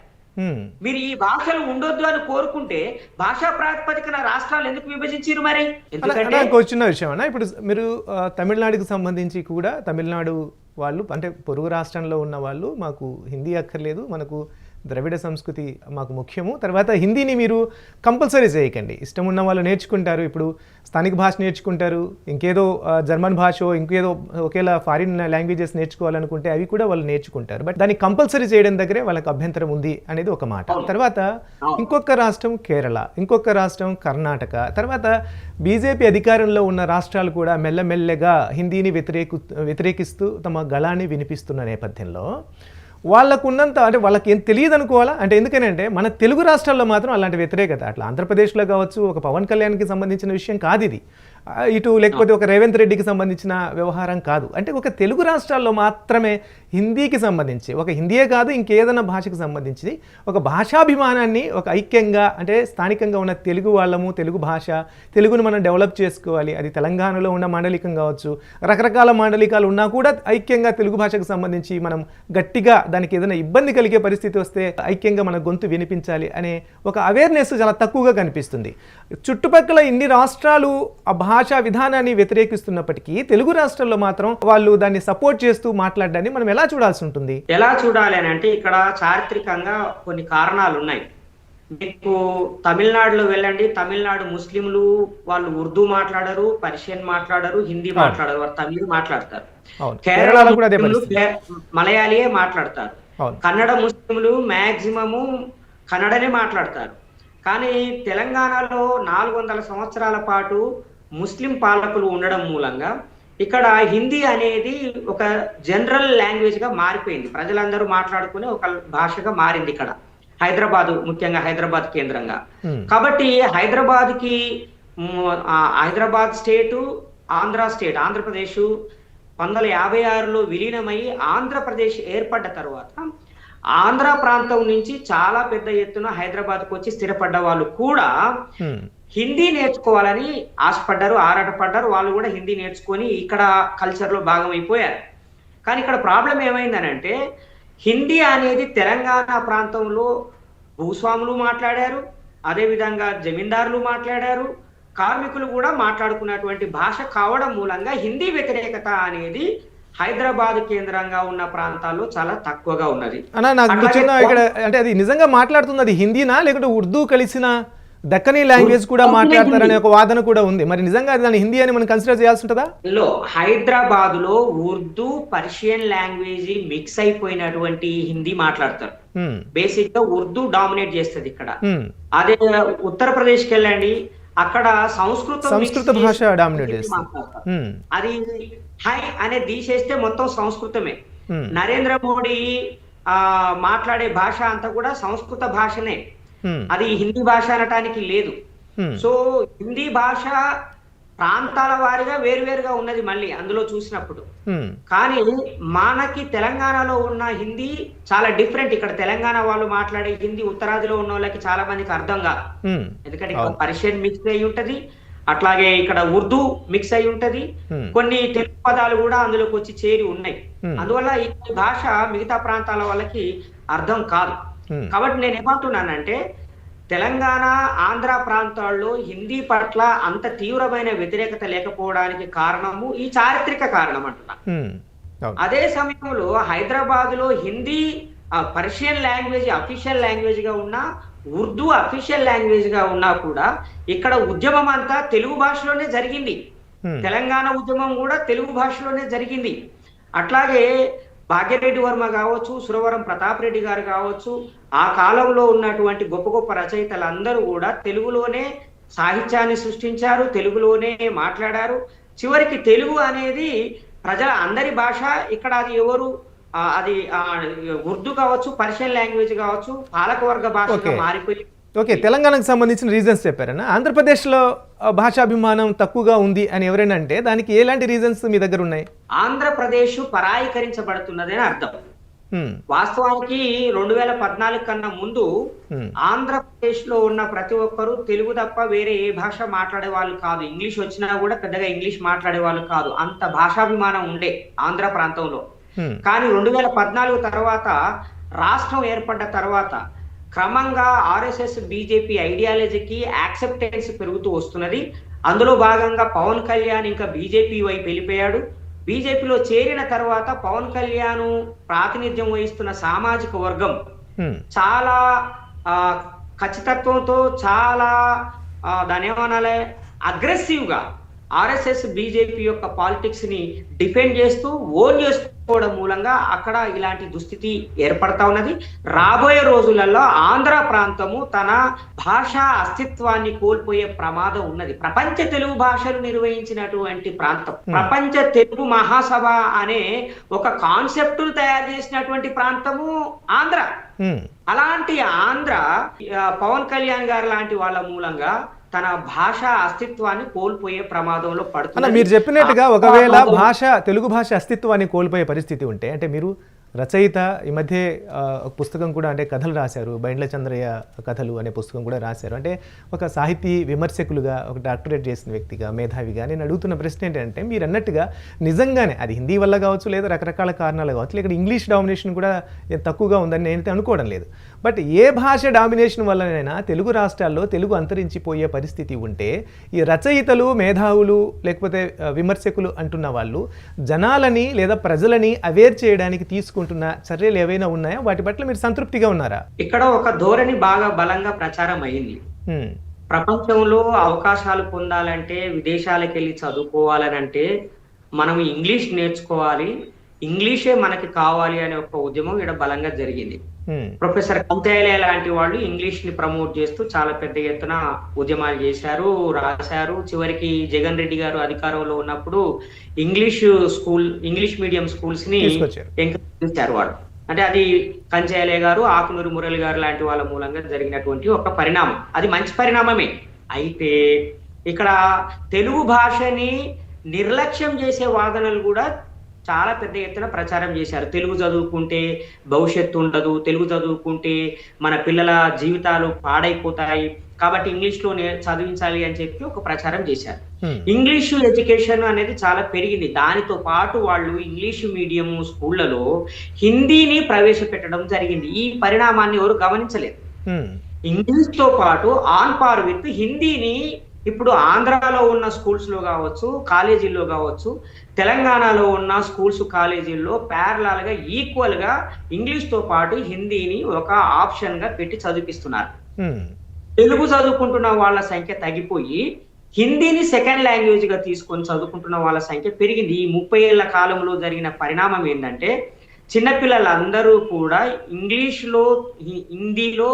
మీరు ఈ భాషలు ఉండొద్దు అని కోరుకుంటే భాషా ప్రాతిపదికన రాష్ట్రాలు ఎందుకు విభజించారు మరి? ఎందుకంటే చిన్న విషయం అన్న, ఇప్పుడు మీరు తమిళనాడుకి సంబంధించి కూడా తమిళనాడు వాళ్ళు అంటే పొరుగు రాష్ట్రంలో ఉన్న వాళ్ళు మాకు హిందీ అక్కర్లేదు, మనకు ద్రవిడ సంస్కృతి మాకు ముఖ్యము, తర్వాత హిందీని మీరు కంపల్సరీ చేయకండి, ఇష్టం ఉన్న వాళ్ళు నేర్చుకుంటారు, ఇప్పుడు స్థానిక భాష నేర్చుకుంటారు, ఇంకేదో జర్మన్ భాష ఇంకేదో ఒకేలా ఫారిన్ లాంగ్వేజెస్ నేర్చుకోవాలనుకుంటే అవి కూడా వాళ్ళు నేర్చుకుంటారు. బట్ దాన్ని కంపల్సరీ చేయడం దగ్గరే వాళ్ళకి అభ్యంతరం ఉంది అనేది ఒక మాట. తర్వాత ఇంకొక రాష్ట్రం కేరళ, ఇంకొక రాష్ట్రం కర్ణాటక, తర్వాత బీజేపీ అధికారంలో ఉన్న రాష్ట్రాలు కూడా మెల్లమెల్లగా హిందీని వ్యతిరేకిస్తూ తమ గళాన్ని వినిపిస్తున్న నేపథ్యంలో వాళ్ళకు ఉన్నంత అంటే వాళ్ళకి ఏం తెలియదు అనుకోవాలా? అంటే ఎందుకనంటే మన తెలుగు రాష్ట్రాల్లో మాత్రం అలాంటి వ్యతిరేకత, అట్లా ఆంధ్రప్రదేశ్లో కావచ్చు ఒక పవన్ కళ్యాణ్కి సంబంధించిన విషయం కాదు ఇది, ఇటు లేకపోతే ఒక రేవంత్ రెడ్డికి సంబంధించిన వ్యవహారం కాదు. అంటే ఒక తెలుగు రాష్ట్రాల్లో మాత్రమే హిందీకి సంబంధించి, ఒక హిందీయే కాదు ఇంకేదైనా భాషకు సంబంధించి ఒక భాషాభిమానాన్ని ఒక ఐక్యంగా, అంటే స్థానికంగా ఉన్న తెలుగు వాళ్ళము, తెలుగు భాష, తెలుగును మనం డెవలప్ చేసుకోవాలి. అది తెలంగాణలో ఉన్న మాండలికం కావచ్చు, రకరకాల మాండలికాలు ఉన్నా కూడా ఐక్యంగా తెలుగు భాషకు సంబంధించి మనం గట్టిగా దానికి ఏదైనా ఇబ్బంది కలిగే పరిస్థితి వస్తే ఐక్యంగా మన గొంతు వినిపించాలి అనే ఒక అవేర్నెస్ చాలా తక్కువగా కనిపిస్తుంది. చుట్టుపక్కల ఇన్ని రాష్ట్రాలు ఆ భాషా విధానాన్ని వ్యతిరేకిస్తున్నప్పటికీ తెలుగు రాష్ట్రాల్లో మాత్రం వాళ్ళు దాన్ని సపోర్ట్ చేస్తూ మాట్లాడడాన్ని మనం ఎలా చూడాల్సి ఉంటుంది? ఎలా చూడాలి అని అంటే ఇక్కడ చారిత్రకంగా కొన్ని కారణాలు ఉన్నాయి. మీకు తమిళనాడులో వెళ్ళండి, తమిళనాడు ముస్లింలు వాళ్ళు ఉర్దూ మాట్లాడరు, పర్షియన్ మాట్లాడరు, హిందీ మాట్లాడరు, వారు తమిళ్ మాట్లాడతారు. కేరళలో కూడా మలయాళీయే మాట్లాడతారు. కన్నడ ముస్లింలు మాక్సిమము కన్నడనే మాట్లాడతారు. కానీ తెలంగాణలో 400 సంవత్సరాల పాటు ముస్లిం పాలకులు ఉండడం మూలంగా ఇక్కడ హిందీ అనేది ఒక జనరల్ లాంగ్వేజ్ గా మారిపోయింది. ప్రజలందరూ మాట్లాడుకునే ఒక భాషగా మారింది ఇక్కడ హైదరాబాద్, ముఖ్యంగా హైదరాబాద్ కేంద్రంగా. కాబట్టి హైదరాబాద్ స్టేటు, ఆంధ్ర స్టేట్, ఆంధ్రప్రదేశ్ 1956లో విలీనమై ఆంధ్రప్రదేశ్ ఏర్పడ్డ తర్వాత ఆంధ్ర ప్రాంతం నుంచి చాలా పెద్ద ఎత్తున హైదరాబాద్కు వచ్చి స్థిరపడ్డ వాళ్ళు కూడా హిందీ నేర్చుకోవాలని ఆశపడ్డారు, ఆరాటపడ్డారు. వాళ్ళు కూడా హిందీ నేర్చుకొని ఇక్కడ కల్చర్ లో భాగం అయిపోయారు. కానీ ఇక్కడ ప్రాబ్లం ఏమైందనంటే హిందీ అనేది తెలంగాణ ప్రాంతంలో భూస్వాములు మాట్లాడారు, అదేవిధంగా జమీందారులు మాట్లాడారు, కార్మికులు కూడా మాట్లాడుకున్నటువంటి భాష కావడం మూలంగా హిందీ వ్యతిరేకత అనేది హైదరాబాద్ కేంద్రంగా ఉన్న ప్రాంతాల్లో చాలా తక్కువగా ఉన్నది. ఇక్కడ అంటే అది నిజంగా మాట్లాడుతుంది అది హిందీనా లేకుంటే ఉర్దూ కలిసిన దక్కనీ లాంగ్వేజ్ కూడా మాట్లాడతారనే ఒక వాదన కూడా ఉంది. మరి నిజంగా దాన్ని హిందీ అని మనం కన్సిడర్ చేయాల్సి ఉంటుందా? హైదరాబాద్ లో ఉర్దూ, పర్షియన్ లాంగ్వేజ్ మిక్స్ అయిపోయినటువంటి హిందీ మాట్లాడతారు. బేసిక్ గా ఉర్దూ డామినేట్ చేస్తుంది ఇక్కడ. అదే ఉత్తరప్రదేశ్ కి వెళ్ళండి, అక్కడ సంస్కృత భాష డామినేట్ చేస్తుంది. అది హై అనే తీసేస్తే మొత్తం సంస్కృతమే. నరేంద్ర మోడీ మాట్లాడే భాష అంతా కూడా సంస్కృత భాషనే, అది హిందీ భాష అనటానికి లేదు. సో హిందీ భాష ప్రాంతాల వారిగా వేరువేరుగా ఉన్నది మళ్ళీ అందులో చూసినప్పుడు. కానీ మనకి తెలంగాణలో ఉన్న హిందీ చాలా డిఫరెంట్. ఇక్కడ తెలంగాణ వాళ్ళు మాట్లాడే హిందీ ఉత్తరాదిలో ఉన్న వాళ్ళకి చాలా మందికి అర్థం కాదు, ఎందుకంటే పర్షియన్ మిక్స్ అయి ఉంటది, అట్లాగే ఇక్కడ ఉర్దూ మిక్స్ అయి ఉంటది, కొన్ని తెలుగు పదాలు కూడా అందులోకి వచ్చి చేరి ఉన్నాయి. అందువల్ల ఈ భాష మిగతా ప్రాంతాల వాళ్ళకి అర్థం కాదు. కాబట్టి నేను ఏమంటున్నానంటే తెలంగాణ ఆంధ్ర ప్రాంతాల్లో హిందీ పట్ల అంత తీవ్రమైన వ్యతిరేకత లేకపోవడానికి కారణము ఈ చారిత్రక కారణం అంటున్నా. అదే సమయంలో హైదరాబాద్ లో Hindi Persian language official language గా ఉన్నా, ఉర్దూ అఫీషియల్ లాంగ్వేజ్ గా ఉన్నా కూడా ఇక్కడ ఉద్యమం అంతా తెలుగు భాషలోనే జరిగింది. తెలంగాణ ఉద్యమం కూడా తెలుగు భాషలోనే జరిగింది. అట్లాగే భాగ్యరెడ్డి వర్మ కావచ్చు, సురవరం ప్రతాప్ రెడ్డి గారు కావచ్చు, ఆ కాలంలో ఉన్నటువంటి గొప్ప గొప్ప రచయితలందరూ కూడా తెలుగులోనే సాహిత్యాన్ని సృష్టించారు, తెలుగులోనే మాట్లాడారు. చివరికి తెలుగు అనేది ప్రజల అందరి భాష. ఇక్కడ అది ఎవరు అది ఉర్దూ కావచ్చు, పర్షియన్ లాంగ్వేజ్ కావచ్చు, పాలకవర్గ భాషగా మారిపోయి. ఓకే, తెలంగాణకు సంబంధించిన రీజన్స్ చెప్పారన్న. ఆంధ్రప్రదేశ్లో భాషాభిమానం తక్కువగా ఉంది అని ఎవరైనా అంటే దానికి ఎలాంటి రీజన్స్ మీ దగ్గర ఉన్నాయి? ఆంధ్రప్రదేశ్ పరాయీకరించబడుతున్నది అని అర్థం. వాస్తవానికి 2014 కన్నా ముందు ఆంధ్రప్రదేశ్ లో ఉన్న ప్రతి ఒక్కరు తెలుగు తప్ప వేరే ఏ భాష మాట్లాడే వాళ్ళు కాదు. ఇంగ్లీష్ వచ్చినా కూడా పెద్దగా ఇంగ్లీష్ మాట్లాడే వాళ్ళు కాదు. అంత భాషాభిమానం ఉండే ఆంధ్ర ప్రాంతంలో. కానీ 2014 తర్వాత రాష్ట్రం ఏర్పడ్డ తర్వాత క్రమంగా ఆర్ఎస్ఎస్ బీజేపీ ఐడియాలజీకి యాక్సెప్టెన్స్ పెరుగుతూ వస్తున్నది. అందులో భాగంగా పవన్ కళ్యాణ్ ఇంకా బీజేపీ వైపు వెళ్ళిపోయాడు. బీజేపీలో చేరిన తర్వాత పవన్ కళ్యాణ్ ప్రాతినిధ్యం వహిస్తున్న సామాజిక వర్గం చాలా ఖచ్చితత్వంతో, చాలా దాని ఏమనాలి, అగ్రెసివ్ గా ఆర్ఎస్ఎస్ బీజేపీ యొక్క పాలిటిక్స్ ని డిఫెండ్ చేస్తూ ఓన్ చేసుకోవడం మూలంగా అక్కడ ఇలాంటి దుస్థితి ఏర్పడతా ఉన్నది. రాబోయే రోజులలో ఆంధ్ర ప్రాంతము తన భాషా అస్తిత్వాన్ని కోల్పోయే ప్రమాదం ఉన్నది. ప్రపంచ తెలుగు భాషలు నిర్వహించినటువంటి ప్రాంతం, ప్రపంచ తెలుగు మహాసభ అనే ఒక కాన్సెప్ట్ తయారు చేసినటువంటి ప్రాంతము ఆంధ్ర. అలాంటి ఆంధ్ర పవన్ కళ్యాణ్ గారు లాంటి వాళ్ళ మూలంగా తన భాష అస్తిత్వాన్ని కోల్పోయే ప్రమాదంలో పడుతుంది. మీరు చెప్పినట్టుగా ఒకవేళ తెలుగు భాష అస్తిత్వాన్ని కోల్పోయే పరిస్థితి ఉంటే, అంటే మీరు రచయిత, ఈ మధ్య ఒక పుస్తకం కూడా అంటే కథలు రాశారు, బైండ్ల చంద్రయ్య కథలు అనే పుస్తకం కూడా రాశారు. అంటే ఒక సాహితీ విమర్శకులుగా, ఒక డాక్టరేట్ చేసిన వ్యక్తిగా, మేధావిగా నేను అడుగుతున్న ప్రశ్న ఏంటంటే, మీరు అన్నట్టుగా నిజంగానే అది హిందీ వల్ల కావచ్చు, లేదా రకరకాల కారణాలు కావచ్చు, ఇక్కడ ఇంగ్లీష్ డామినేషన్ కూడా తక్కువగా ఉందని నేనైతే అనుకోవడం లేదు. బట్ ఏ భాష డామినేషన్ వల్లనైనా తెలుగు రాష్ట్రాల్లో తెలుగు అంతరించిపోయే పరిస్థితి ఉంటే, ఈ రచయితలు, మేధావులు, లేకపోతే విమర్శకులు అంటున్న వాళ్ళు జనాలని లేదా ప్రజలని అవేర్ చేయడానికి తీసుకుంటున్న చర్యలు ఏవైనా ఉన్నాయా? వాటి పట్ల మీరు సంతృప్తిగా ఉన్నారా? ఇక్కడ ఒక ధోరణి బాగా బలంగా ప్రచారం అయింది. ప్రపంచంలో అవకాశాలు పొందాలంటే, విదేశాలకు వెళ్ళి చదువుకోవాలని అంటే మనం ఇంగ్లీష్ నేర్చుకోవాలి, ఇంగ్లీషే మనకి కావాలి అనే ఒక ఉద్యమం ఇక్కడ బలంగా జరిగింది. ప్రొఫెసర్ కంతేలే లాంటి వాళ్ళు ఇంగ్లీష్ ని ప్రమోట్ చేస్తూ చాలా పెద్ద ఎత్తున ఉద్యమాలు చేశారు, రాశారు. చివరికి జగన్ రెడ్డి గారు అధికారంలో ఉన్నప్పుడు ఇంగ్లీష్ మీడియం స్కూల్స్ ని ఎంకరేజ్ చేశారు వాళ్ళు. అంటే అది కంచేలే గారు, ఆకునూరి మురళి గారు లాంటి వాళ్ళ మూలంగా జరిగినటువంటి ఒక పరిణామం. అది మంచి పరిణామమే. అయితే ఇక్కడ తెలుగు భాషని నిర్లక్ష్యం చేసే వాదనలు కూడా చాలా పెద్ద ఎత్తున ప్రచారం చేశారు. తెలుగు చదువుకుంటే భవిష్యత్తు ఉండదు, తెలుగు చదువుకుంటే మన పిల్లల జీవితాలు పాడైపోతాయి, కాబట్టి ఇంగ్లీష్ లో చదివించాలి అని చెప్పి ఒక ప్రచారం చేశారు. ఇంగ్లీష్ ఎడ్యుకేషన్ అనేది చాలా పెరిగింది. దానితో పాటు వాళ్ళు ఇంగ్లీష్ మీడియం స్కూళ్లలో హిందీని ప్రవేశపెట్టడం జరిగింది. ఈ పరిణామాన్ని ఎవరు గమనించలేదు. ఇంగ్లీష్ తో పాటు ఆన్ పార్ విత్ హిందీని ఇప్పుడు ఆంధ్రాలో ఉన్న స్కూల్స్ లో కావచ్చు, కాలేజీల్లో కావచ్చు, తెలంగాణలో ఉన్న స్కూల్స్ కాలేజీల్లో ప్యారలల్ గా ఈక్వల్ గా ఇంగ్లీష్ తో పాటు హిందీని ఒక ఆప్షన్ గా పెట్టి చదివిస్తున్నారు. తెలుగు చదువుకుంటున్న వాళ్ళ సంఖ్య తగ్గిపోయి హిందీని సెకండ్ లాంగ్వేజ్ గా తీసుకొని చదువుకుంటున్న వాళ్ళ సంఖ్య పెరిగింది. ఈ 30 ఏళ్ల కాలంలో జరిగిన పరిణామం ఏంటంటే, చిన్నపిల్లలందరూ కూడా హిందీలో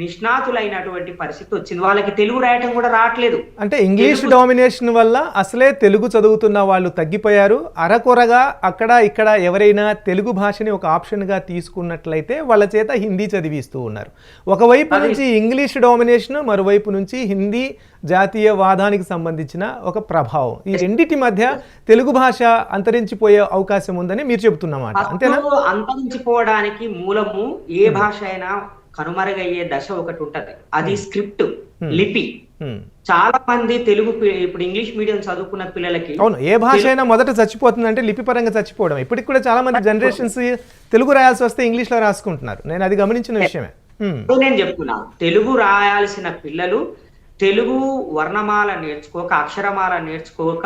నిష్ణాతులైనటువంటి పరిస్థితి వచ్చింది. వాళ్ళకి తెలుగు రాయటం కూడా రావట్లేదు. అంటే ఇంగ్లీష్ డామినేషన్ వల్ల అసలే తెలుగు చదువుతున్న వాళ్ళు తగ్గిపోయారు. అరకొరగా అక్కడ ఇక్కడ ఎవరైనా తెలుగు భాషని ఒక ఆప్షన్గా తీసుకున్నట్లయితే వాళ్ళ చేత హిందీ చదివిస్తూ ఉన్నారు. ఒకవైపు నుంచి ఇంగ్లీష్ డామినేషన్, మరోవైపు నుంచి హిందీ జాతీయవాదానికి సంబంధించిన ఒక ప్రభావం, ఈ రెండింటి మధ్య తెలుగు భాష అంతరించిపోయే అవకాశం ఉందని మీరు చెబుతున్నమాట, అంతేనా? అంతరించిపోవడానికి మూలము ఏ భాష అయినా కనుమరుగయ్యే దశ ఒకటి ఉంటది, అది స్క్రిప్ట్. లిపి. చాలా మంది తెలుగు ఇప్పుడు ఇంగ్లీష్ మీడియం చదువుకున్న పిల్లలకి అవును, ఏ భాష అయినా మొదట చచ్చిపోతుంది అంటే లిపి పరంగా చచ్చిపోవడం. ఇప్పటికి కూడా చాలా మంది జనరేషన్స్ తెలుగు రాయాల్సి వస్తే ఇంగ్లీష్ లో రాసుకుంటున్నారు. నేను అది గమనించిన విషయమే. నేను చెప్తున్నా, తెలుగు రాయాల్సిన పిల్లలు తెలుగు వర్ణమాల నేర్చుకోక, అక్షరమాల నేర్చుకోక,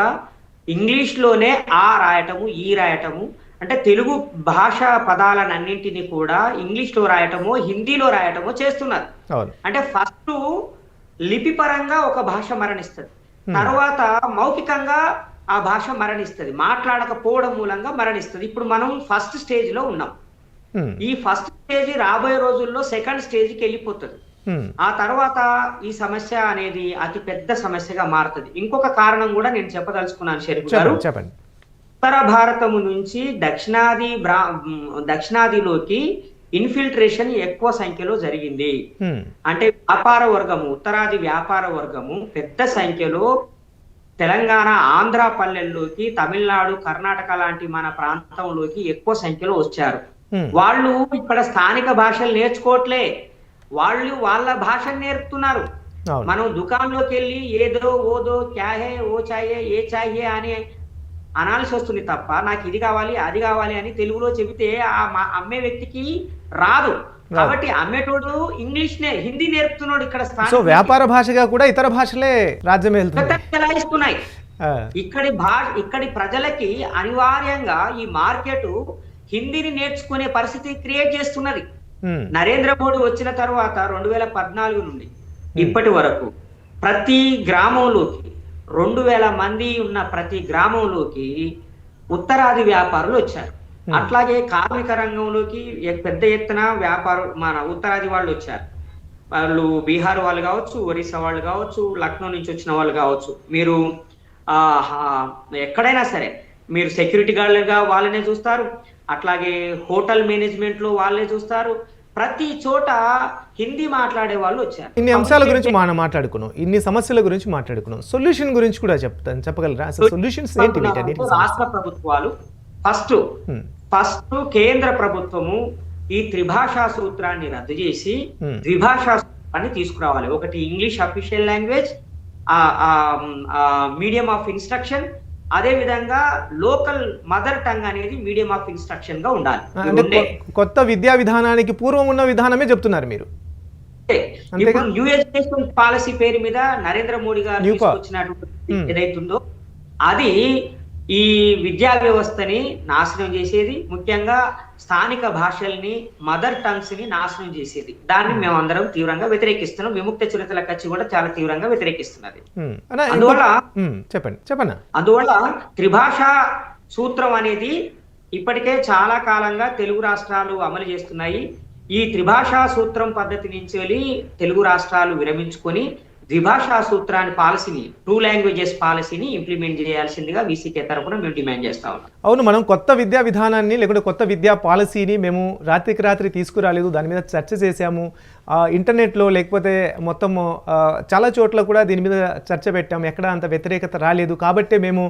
ఇంగ్లీష్ లోనే ఆ రాయటము, ఈ రాయటము, అంటే తెలుగు భాష పదాలన్నింటినీ కూడా ఇంగ్లీష్ లో రాయటమో హిందీలో రాయటమో చేస్తున్నారు. అంటే ఫస్ట్ లిపి పరంగా ఒక భాష మరణిస్తుంది, తర్వాత మౌఖికంగా ఆ భాష మరణిస్తుంది, మాట్లాడకపోవడం మూలంగా మరణిస్తుంది. ఇప్పుడు మనం ఫస్ట్ స్టేజ్ లో ఉన్నాం. ఈ ఫస్ట్ స్టేజ్ రాబోయే రోజుల్లో సెకండ్ స్టేజ్కి వెళ్ళిపోతుంది. ఆ తర్వాత ఈ సమస్య అనేది అతి పెద్ద సమస్యగా మారుతుంది. ఇంకొక కారణం కూడా నేను చెప్పదలుచుకున్నాను షరీఫ్ గారు. చెప్పండి. ఉత్తర భారతము నుంచి దక్షిణాదిలోకి ఇన్ఫిల్ట్రేషన్ ఎక్కువ సంఖ్యలో జరిగింది. అంటే వ్యాపార వర్గము, ఉత్తరాది వ్యాపార వర్గము పెద్ద సంఖ్యలో తెలంగాణ, ఆంధ్ర పల్లెల్లోకి, తమిళనాడు, కర్ణాటక లాంటి మన ప్రాంతంలోకి ఎక్కువ సంఖ్యలో వచ్చారు. వాళ్ళు ఇక్కడ స్థానిక భాషలు నేర్చుకోవట్లే, వాళ్ళు వాళ్ళ భాషను నేర్పుతున్నారు. మనం దుకాణంలోకి వెళ్ళి ఏదో ఓదో క్యాహే ఓ చాయే ఏ చాయే అని అనాల్సి వస్తుంది తప్ప నాకు ఇది కావాలి అది కావాలి అని తెలుగులో చెబితే ఆ అమ్మే వ్యక్తికి రాదు. కాబట్టి అమ్మేటోడు హిందీ నేర్పుతున్నాడు ఇక్కడ. సో వ్యాపార భాషగా కూడా ఇతర భాషలే రాజ్యం చెలాయిస్తున్నాయి. ఇక్కడి ప్రజలకి అనివార్యంగా ఈ మార్కెట్ హిందీని నేర్చుకునే పరిస్థితి క్రియేట్ చేస్తున్నది. నరేంద్ర మోడీ వచ్చిన తర్వాత 2014 నుండి ఇప్పటి వరకు ప్రతి గ్రామంలోకి 2000 మంది ఉన్న ప్రతి గ్రామంలోకి ఉత్తరాది వ్యాపారులు వచ్చారు. అట్లాగే కార్మిక రంగంలోకి పెద్ద ఎత్తున మన ఉత్తరాది వాళ్ళు వచ్చారు. వాళ్ళు బీహార్ వాళ్ళు కావచ్చు, ఒరిస్సా వాళ్ళు కావచ్చు, లక్నో నుంచి వచ్చిన వాళ్ళు కావచ్చు. మీరు ఎక్కడైనా సరే మీరు సెక్యూరిటీ గార్డులుగా వాళ్ళనే చూస్తారు, అట్లాగే హోటల్ మేనేజ్మెంట్ లో వాళ్ళే చూస్తారు. ప్రతి చోట హిందీ మాట్లాడే వాళ్ళు వచ్చారు. ఇన్ని అంశాల గురించి మనం మాట్లాడుకున్నాం, ఇన్ని సమస్యల గురించి మాట్లాడుకున్నాం. సొల్యూషన్ గురించి కూడా చెప్పగలరా? సొల్యూషన్స్ ఏంటి? రాష్ట్ర ప్రభుత్వాలు ఫస్ట్ కేంద్ర ప్రభుత్వము ఈ త్రిభాషా సూత్రాన్ని రద్దు చేసి ద్విభాషా సూత్రాన్ని తీసుకురావాలి. ఒకటి English official language, medium of instruction, అదే విధంగా లోకల్ మదర్ టంగ్ అనేది మీడియం ఆఫ్ ఇన్స్ట్రక్షన్ గా ఉండాలి. కొత్త విద్యా విధానానికి పూర్వం ఉన్న విధానమే చెప్తున్నారు మీరు. ఇప్పుడు న్యూ ఎడ్యుకేషన్ పాలసీ పేరు మీద నరేంద్ర మోడీ గారు తీసుకొచ్చినటువంటి ఏదైతుందో అది ఈ విద్యా వ్యవస్థని నాశనం చేసేది, ముఖ్యంగా స్థానిక భాషల్ని, మదర్ టంగ్స్ ని నాశనం చేసేది. దాన్ని మేమందరం తీవ్రంగా వ్యతిరేకిస్తున్నాం. విముక్త చరిత్రల కచ్చి కూడా చాలా తీవ్రంగా వ్యతిరేకిస్తున్నది. అందువల్ల త్రిభాషా సూత్రం అనేది ఇప్పటికే చాలా కాలంగా తెలుగు రాష్ట్రాలు అమలు చేస్తున్నాయి. ఈ త్రిభాషా సూత్రం పద్ధతి నుంచి వెళ్ళి తెలుగు రాష్ట్రాలు విరమించుకొని ద్విభాషా సూత్రాన్ని పాలసీని, 2 లాంగ్వేజెస్ పాలసీని ఇంప్లిమెంట్ చేయాల్సిందిగా వీసీకే తరఫున మేము డిమాండ్ చేస్తా ఉన్నాం. అవును, మనం కొత్త విద్యా విధానాన్ని లేకుంటే కొత్త విద్యా పాలసీని మేము రాత్రికి రాత్రి తీసుకురాలేదు, దాని మీద చర్చ చేశాము. ఇంటర్నెట్లో లేకపోతే మొత్తం చాలా చోట్ల కూడా దీని మీద చర్చ పెట్టాము, ఎక్కడ అంత వ్యతిరేకత రాలేదు. కాబట్టి మేము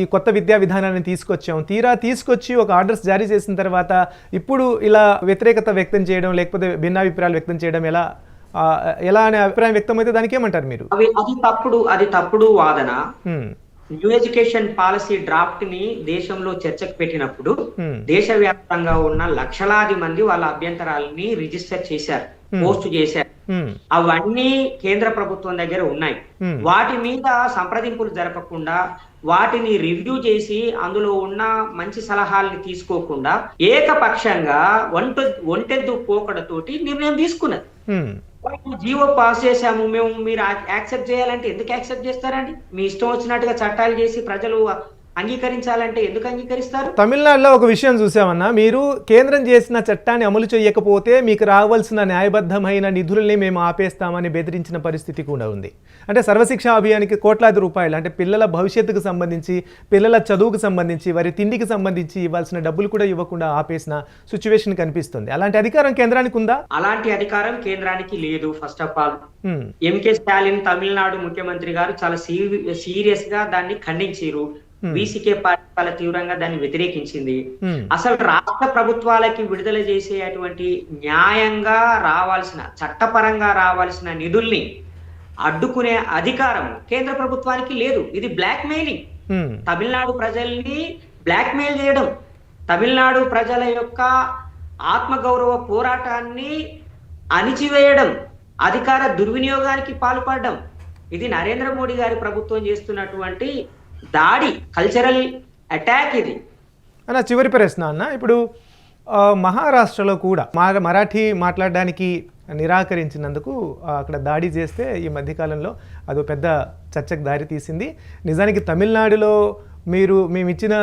ఈ కొత్త విద్యా విధానాన్ని తీసుకొచ్చాము. తీరా తీసుకొచ్చి ఒక ఆర్డర్స్ జారీ చేసిన తర్వాత ఇప్పుడు ఇలా వ్యతిరేకత వ్యక్తం చేయడం లేకపోతే భిన్నాభిప్రాయాలు వ్యక్తం చేయడం ఎలా అనే అభిప్రాయం వ్యక్తం అయితే దానికి ఏమంటారు మీరు? అది తప్పుడు వాదన. న్యూ ఎడ్యుకేషన్ పాలసీ డ్రాఫ్ట్ ని దేశంలో చర్చకు పెట్టినప్పుడు దేశవ్యాప్తంగా ఉన్న లక్షలాది మంది వాళ్ళ అభ్యంతరాలని రిజిస్టర్ చేశారు, పోస్ట్ చేశారు. అవన్నీ కేంద్ర ప్రభుత్వం దగ్గర ఉన్నాయి. వాటి మీద సంప్రదింపులు జరపకుండా, వాటిని రివ్యూ చేసి అందులో ఉన్న మంచి సలహాలని తీసుకోకుండా ఏకపక్షంగా ఒంటెద్దు పోకడతోటి నిర్ణయం తీసుకున్నది. జీవో పాస్ చేశాము మేము, మీరు యాక్సెప్ట్ చేయాలంటే ఎందుకు యాక్సెప్ట్ చేస్తారండి? మీ ఇష్టం వచ్చినట్టుగా చట్టాలు చేసి ప్రజలు అంగీకరించాలంటే ఎందుకు అంగీకరిస్తారు? తమిళనాడులో ఒక విషయం చూసామన్నా, మీరు కేంద్రం చేసిన చట్టాన్ని అమలు చేయకపోతే మీకు రావాల్సిన న్యాయబద్ధమైన నిధుల్ని మేము ఆపేస్తామని బెదిరించిన పరిస్థితి కూడా ఉంది. అంటే సర్వశిక్ష అభియానికి కోట్లాది రూపాయలు, అంటే పిల్లల భవిష్యత్తుకు సంబంధించి, పిల్లల చదువుకు సంబంధించి, వారి తిండికి సంబంధించి ఇవ్వాల్సిన డబ్బులు కూడా ఇవ్వకుండా ఆపేసిన సిచ్యువేషన్ కనిపిస్తుంది. అలాంటి అధికారం కేంద్రానికి ఉందా? అలాంటి అధికారం కేంద్రానికి లేదు. First of all MK Stalin Tamil Nadu ముఖ్యమంత్రి గారు చాలా సీరియస్ గా దాన్ని ఖండించారు. వీసీకే పార్టీ చాలా తీవ్రంగా దాన్ని వ్యతిరేకించింది. అసలు రాష్ట్ర ప్రభుత్వాలకి విడుదల చేసేటువంటి న్యాయంగా రావాల్సిన, చట్టపరంగా రావాల్సిన నిధుల్ని అడ్డుకునే అధికారం కేంద్ర ప్రభుత్వానికి లేదు. ఇది బ్లాక్ మెయిలింగ్. తమిళనాడు ప్రజల్ని బ్లాక్ మెయిల్ చేయడం, తమిళనాడు ప్రజల యొక్క ఆత్మగౌరవ పోరాటాన్ని అణిచివేయడం, అధికార దుర్వినియోగానికి పాల్పడడం, ఇది నరేంద్ర మోడీ గారి ప్రభుత్వం చేస్తున్నటువంటి దాడి, కల్చరల్ అటాక్ ఇది. అన్న చివరి ప్రశ్న అన్న, ఇప్పుడు మహారాష్ట్రలో కూడా మరాఠీ మాట్లాడడానికి నిరాకరించినందుకు అక్కడ దాడి చేస్తే ఈ మధ్యకాలంలో అదో పెద్ద చర్చకు దారి తీసింది. నిజానికి తమిళనాడులో మేము ఇచ్చిన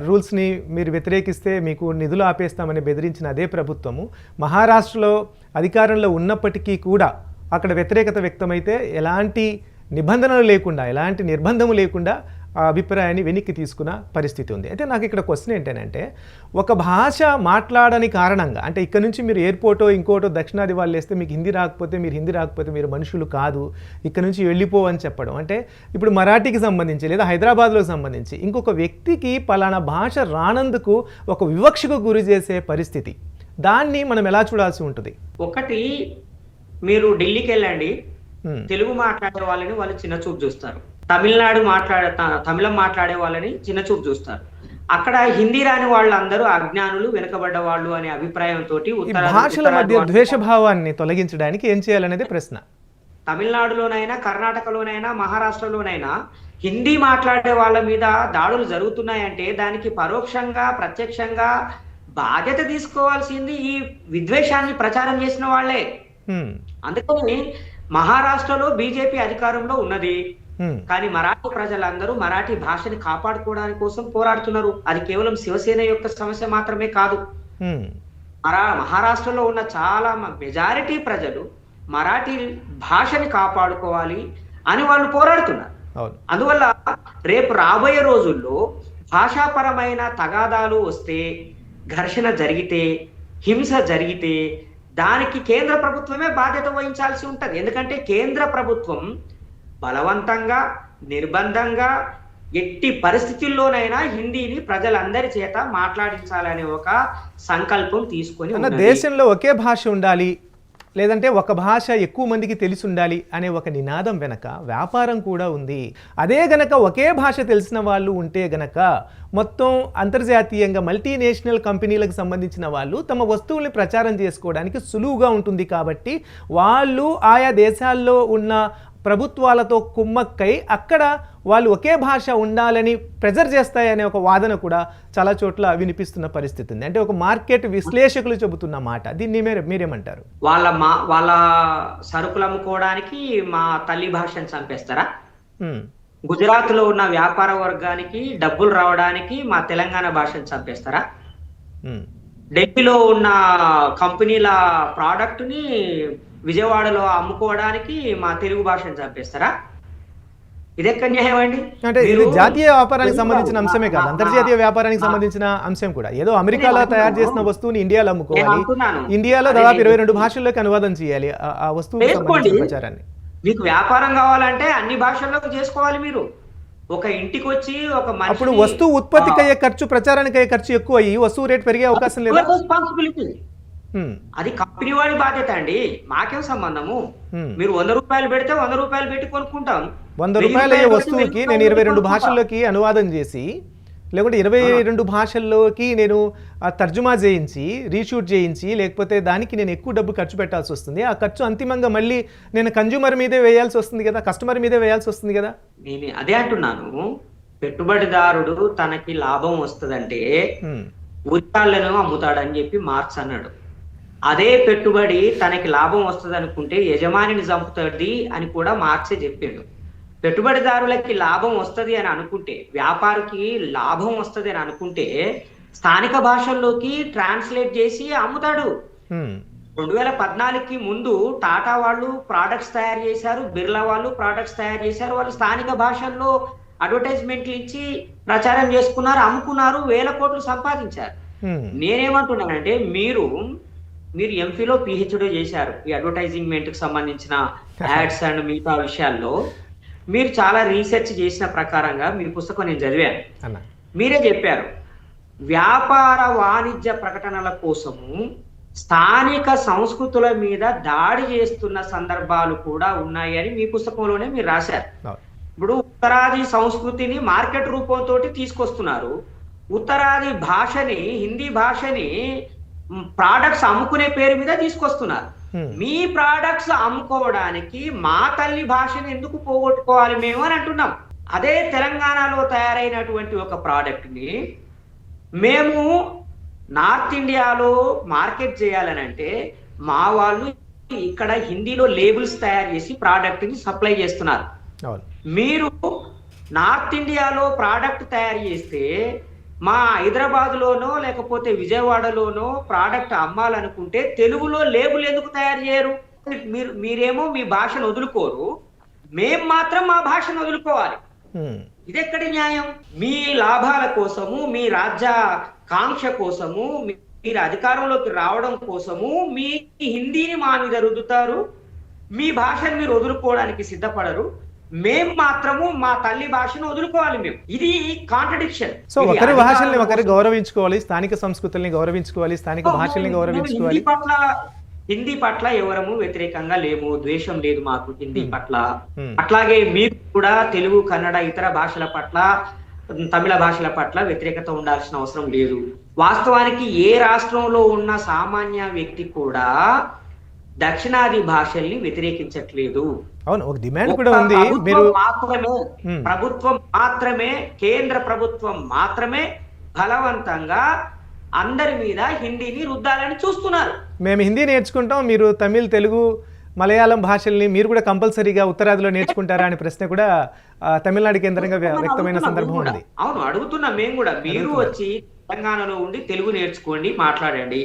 రూల్స్ని మీరు వ్యతిరేకిస్తే మీకు నిధులు ఆపేస్తామని బెదిరించిన అదే ప్రభుత్వము మహారాష్ట్రలో అధికారంలో ఉన్నప్పటికీ కూడా అక్కడ వ్యతిరేకత వ్యక్తమైతే ఎలాంటి నిబంధనలు లేకుండా, ఎలాంటి నిర్బంధము లేకుండా ఆ అభిప్రాయాన్ని వెనక్కి తీసుకున్న పరిస్థితి ఉంది. అయితే నాకు ఇక్కడ క్వశ్చన్ ఏంటంటే, ఒక భాష మాట్లాడని కారణంగా, అంటే ఇక్కడ నుంచి మీరు ఎయిర్పోర్టో ఇంకోటో దక్షిణాది వాళ్ళు వేస్తే మీకు హిందీ రాకపోతే మీరు మనుషులు కాదు, ఇక్కడ నుంచి వెళ్ళిపో అని చెప్పడం. అంటే ఇప్పుడు మరాఠీకి సంబంధించి లేదా హైదరాబాద్లో సంబంధించి ఇంకొక వ్యక్తికి పలానా భాష రానందుకు ఒక వివక్షకు గురి చేసే పరిస్థితి, దాన్ని మనం ఎలా చూడాల్సి ఉంటుంది? ఒకటి, మీరు ఢిల్లీకి వెళ్ళండి, తెలుగు మాట్లాడే వాళ్ళని వాళ్ళు చిన్న చూపు చూస్తారు, తమిళం మాట్లాడే వాళ్ళని చిన్న చూపు చూస్తారు. అక్కడ హిందీ రాని వాళ్ళందరూ అజ్ఞానులు, వెనుకబడ్డ వాళ్ళు అనే అభిప్రాయంతో భాషల మధ్య ద్వేషభావాన్ని తొలగించడానికి ఏం చేయాలనేది ప్రశ్న. తమిళనాడులోనైనా, కర్ణాటకలోనైనా, మహారాష్ట్రలోనైనా హిందీ మాట్లాడే వాళ్ళ మీద దాడులు జరుగుతున్నాయంటే దానికి పరోక్షంగా, ప్రత్యక్షంగా బాధ్యత తీసుకోవాల్సింది ఈ విద్వేషాన్ని ప్రచారం చేసిన వాళ్ళే. అందుకని మహారాష్ట్రలో బీజేపీ అధికారంలో ఉన్నది, కానీ మరాఠీ ప్రజలందరూ మరాఠీ భాషని కాపాడుకోవడానికి కోసం పోరాడుతున్నారు. అది కేవలం శివసేన యొక్క సమస్య మాత్రమే కాదు. మహారాష్ట్రలో ఉన్న చాలా మెజారిటీ ప్రజలు మరాఠీ భాషని కాపాడుకోవాలి అని వాళ్ళు పోరాడుతున్నారు. అందువల్ల రేపు రాబోయే రోజుల్లో భాషాపరమైన తగాదాలు వస్తే, ఘర్షణ జరిగితే, హింస జరిగితే దానికి కేంద్ర ప్రభుత్వమే బాధ్యత వహించాల్సి ఉంటది. ఎందుకంటే కేంద్ర ప్రభుత్వం బలవంతంగా, నిర్బంధంగా, ఎట్టి పరిస్థితుల్లోనైనా హిందీని ప్రజలందరి చేత మాట్లాడించాలనే ఒక సంకల్పం తీసుకొని, దేశంలో ఒకే భాష ఉండాలి, లేదంటే ఒక భాష ఎక్కువ మందికి తెలిసి ఉండాలి అనే ఒక నినాదం వెనక వ్యాపారం కూడా ఉంది. అదే గనక ఒకే భాష తెలిసిన వాళ్ళు ఉంటే గనక మొత్తం అంతర్జాతీయంగా మల్టీనేషనల్ కంపెనీలకు సంబంధించిన వాళ్ళు తమ వస్తువుల్ని ప్రచారం చేసుకోవడానికి సులువుగా ఉంటుంది. కాబట్టి వాళ్ళు ఆయా దేశాల్లో ఉన్న ప్రభుత్వాలతో కుమ్మక్కై అక్కడ వాళ్ళు ఒకే భాష ఉండాలని ప్రెజర్ చేస్తాయనే ఒక వాదన కూడా చాలా చోట్ల వినిపిస్తున్న పరిస్థితి ఉంది. అంటే ఒక మార్కెట్ విశ్లేషకులు చెబుతున్న మాట, దీన్ని మీరేమంటారు? వాళ్ళ సరుకులు అమ్ముకోవడానికి మా తల్లి భాషను చంపేస్తారా? గుజరాత్ లో ఉన్న వ్యాపార వర్గానికి డబ్బులు రావడానికి మా తెలంగాణ భాషను చంపేస్తారా? ఢిల్లీలో ఉన్న కంపెనీల ప్రోడక్ట్ ని విజయవాడలో అమ్ముకోవడానికి మా తెలుగు భాషను చంపేస్తారా? ఇదెక్కడ న్యాయం అండి? అంటే ఇది జాతీయ వ్యాపారానికి సంబంధించిన అంశమే కాదు, అంతర్జాతీయ వ్యాపారానికి సంబంధించిన అంశం కూడా. ఏదో అమెరికాలో తయారు చేసిన వస్తువుని ఇండియాలో అమ్ముకోవాలి, ఇండియాలో దాదాపు 22 భాషల్లోకి అనువాదం చేయాలి ఆ వస్తువుకి సంబంధించిన ప్రచారాన్ని. మీకు వ్యాపారం కావాలంటే అన్ని భాషల్లోకి చేసుకోవాలి. మీరు ఒక ఇంటికి వచ్చి ఒక అప్పుడు వస్తువు ఉత్పత్తికి అయ్యే ఖర్చు, ప్రచారానికి అయ్యే ఖర్చు ఎక్కువ అయ్యి వస్తువు రేట్ పెరిగే అవకాశం లేదు. రెస్పాన్సిబిలిటీ అది కంపెనీ వాడి బాధ్యత అండి, మాకేం సంబంధము? మీరు 100 రూపాయలు పెడితే 100 రూపాయలు పెట్టి కొనుక్కుంటాం. 100 రూపాయలు అయ్యే వస్తువుకి నేను 22 భాషల్లోకి అనువాదం చేసి, లేకుంటే 22 భాషల్లోకి నేను తర్జుమా చేయించి, రీషూట్ చేయించి, లేకపోతే దానికి నేను ఎక్కువ డబ్బు ఖర్చు పెట్టాల్సి వస్తుంది. ఆ ఖర్చు అంతిమంగా మళ్ళీ నేను కన్జ్యూమర్ మీదే వేయాల్సి వస్తుంది కదా, కస్టమర్ మీదే వేయాల్సి వస్తుంది కదా. నేను అదే అంటున్నాను, పెట్టుబడిదారుడు తనకి లాభం వస్తుందంటే ఉత్పత్తులను అమ్ముతాడని చెప్పి మార్క్స్ అన్నాడు. అదే పెట్టుబడి తనకి లాభం వస్తుంది అనుకుంటే యజమానిని చంపుతుంది అని కూడా మార్క్సే చెప్పాడు. పెట్టుబడిదారులకి లాభం వస్తుంది అని అనుకుంటే, వ్యాపారికి లాభం వస్తుంది అని అనుకుంటే స్థానిక భాషల్లోకి ట్రాన్స్లేట్ చేసి అమ్ముతాడు. 2014కి ముందు టాటా వాళ్ళు ప్రోడక్ట్స్ తయారు చేశారు, బిర్లా వాళ్ళు ప్రోడక్ట్స్ తయారు చేశారు. వాళ్ళు స్థానిక భాషల్లో అడ్వర్టైజ్మెంట్లు ఇచ్చి ప్రచారం చేసుకున్నారు, అమ్ముకున్నారు, 1000 కోట్లు సంపాదించారు. నేనేమంటున్నానంటే, మీరు ఎంఫిలో పిహెచ్డీ చేశారు ఈ అడ్వర్టైజింగ్మెంట్ కి సంబంధించిన యాడ్స్ అండ్ మిగతా విషయాల్లో. మీరు చాలా రీసెర్చ్ చేసిన ప్రకారంగా మీ పుస్తకం నేను చదివాను. మీరే చెప్పారు, వ్యాపార వాణిజ్య ప్రకటనల కోసము స్థానిక సంస్కృతుల మీద దాడి చేస్తున్న సందర్భాలు కూడా ఉన్నాయని మీ పుస్తకంలోనే మీరు రాశారు. అవును. ఇప్పుడు ఉత్తరాది సంస్కృతిని మార్కెట్ రూపంతో తీసుకొస్తున్నారు. ఉత్తరాది భాషని, హిందీ భాషని ప్రోడక్ట్స్ అమ్ముకునే పేరు మీద తీసుకొస్తున్నారు. మీ ప్రోడక్ట్స్ అమ్ముకోవడానికి మా తల్లి భాషని ఎందుకు పోగొట్టుకోవాలి మేము అని అంటున్నాం. అదే తెలంగాణలో తయారైనటువంటి ఒక ప్రోడక్ట్ ని మేము నార్త్ ఇండియాలో మార్కెట్ చేయాలని అంటే మా వాళ్ళు ఇక్కడ హిందీలో లేబుల్స్ తయారు చేసి ప్రోడక్ట్ ని సప్లై చేస్తున్నారు. మీరు నార్త్ ఇండియాలో ప్రోడక్ట్ తయారు చేస్తే మా హైదరాబాద్ లోనో లేకపోతే విజయవాడలోనో ప్రోడక్ట్ అమ్మాలనుకుంటే తెలుగులో లేబుల్ ఎందుకు తయారు చేయరు? మీరేమో మీ భాషను వదులుకోరు, మేం మాత్రం మా భాషను వదులుకోవాలి. ఇదెక్కడి న్యాయం? మీ లాభాల కోసము, మీ రాజ్య కాంక్ష కోసము, మీరు అధికారంలోకి రావడం కోసము మీ హిందీని మా మీద రుద్దుతారు, మీ భాషను మీరు వదులుకోవడానికి సిద్ధపడరు. మేము మాత్రము మా తల్లి భాషను వదులుకోవాలి. మేము ఇది కాంట్రడిక్షన్. సో ఒకరి భాషల్ని ఒకరు గౌరవించుకోవాలి, స్థానిక సంస్కృతుల్ని గౌరవించుకోవాలి, స్థానిక భాషల్ని గౌరవించుకోవాలి. హిందీ పట్ల ఎవరము వ్యతిరేకంగా లేము, ద్వేషం లేదు మాకు హిందీ పట్ల. అట్లాగే మీరు కూడా తెలుగు, కన్నడ, ఇతర భాషల పట్ల, తమిళ భాషల పట్ల వ్యతిరేకత ఉండాల్సిన అవసరం లేదు. వాస్తవానికి ఏ రాష్ట్రంలో ఉన్న సామాన్య వ్యక్తి కూడా దక్షిణాది భాషల్ని వ్యతిరేకించట్లేదు. అవును, ఒక డిమాండ్ కూడా ఉంది. మీరు ప్రభుత్వం మాత్రమే, కేంద్ర ప్రభుత్వం మాత్రమే బలవంతంగా అందరి మీద హిందీని రుద్దాలని చూస్తున్నారు. మేము హిందీ నేర్చుకుంటాం, మీరు తమిళ్, తెలుగు, మలయాళం భాషల్ని మీరు కూడా కంపల్సరీగా ఉత్తరాదిలో నేర్చుకుంటారా అనే ప్రశ్న కూడా తమిళనాడు కేంద్రంగా వ్యక్తమైన సందర్భం ఉంది. అవును, అడుగుతున్నాం మేము కూడా. మీరు వచ్చి తెలంగాణలో ఉండి తెలుగు నేర్చుకోండి, మాట్లాడండి.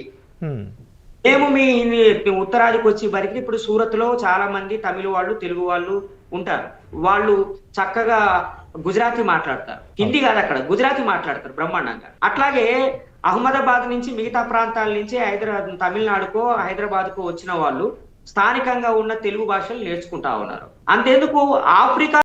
మేము మీ ఉత్తరాదికి వచ్చి బరికి ఇప్పుడు సూరత్ లో చాలా మంది తమిళ వాళ్ళు, తెలుగు వాళ్ళు ఉంటారు. వాళ్ళు చక్కగా గుజరాతీ మాట్లాడతారు. హిందీ కాదు, అక్కడ గుజరాతీ మాట్లాడతారు బ్రహ్మాండంగా. అట్లాగే అహ్మదాబాద్ నుంచి, మిగతా ప్రాంతాల నుంచి తమిళనాడుకో హైదరాబాద్కో వచ్చిన వాళ్ళు స్థానికంగా ఉన్న తెలుగు భాషలు నేర్చుకుంటా ఉన్నారు. అంతేందుకు ఆఫ్రికా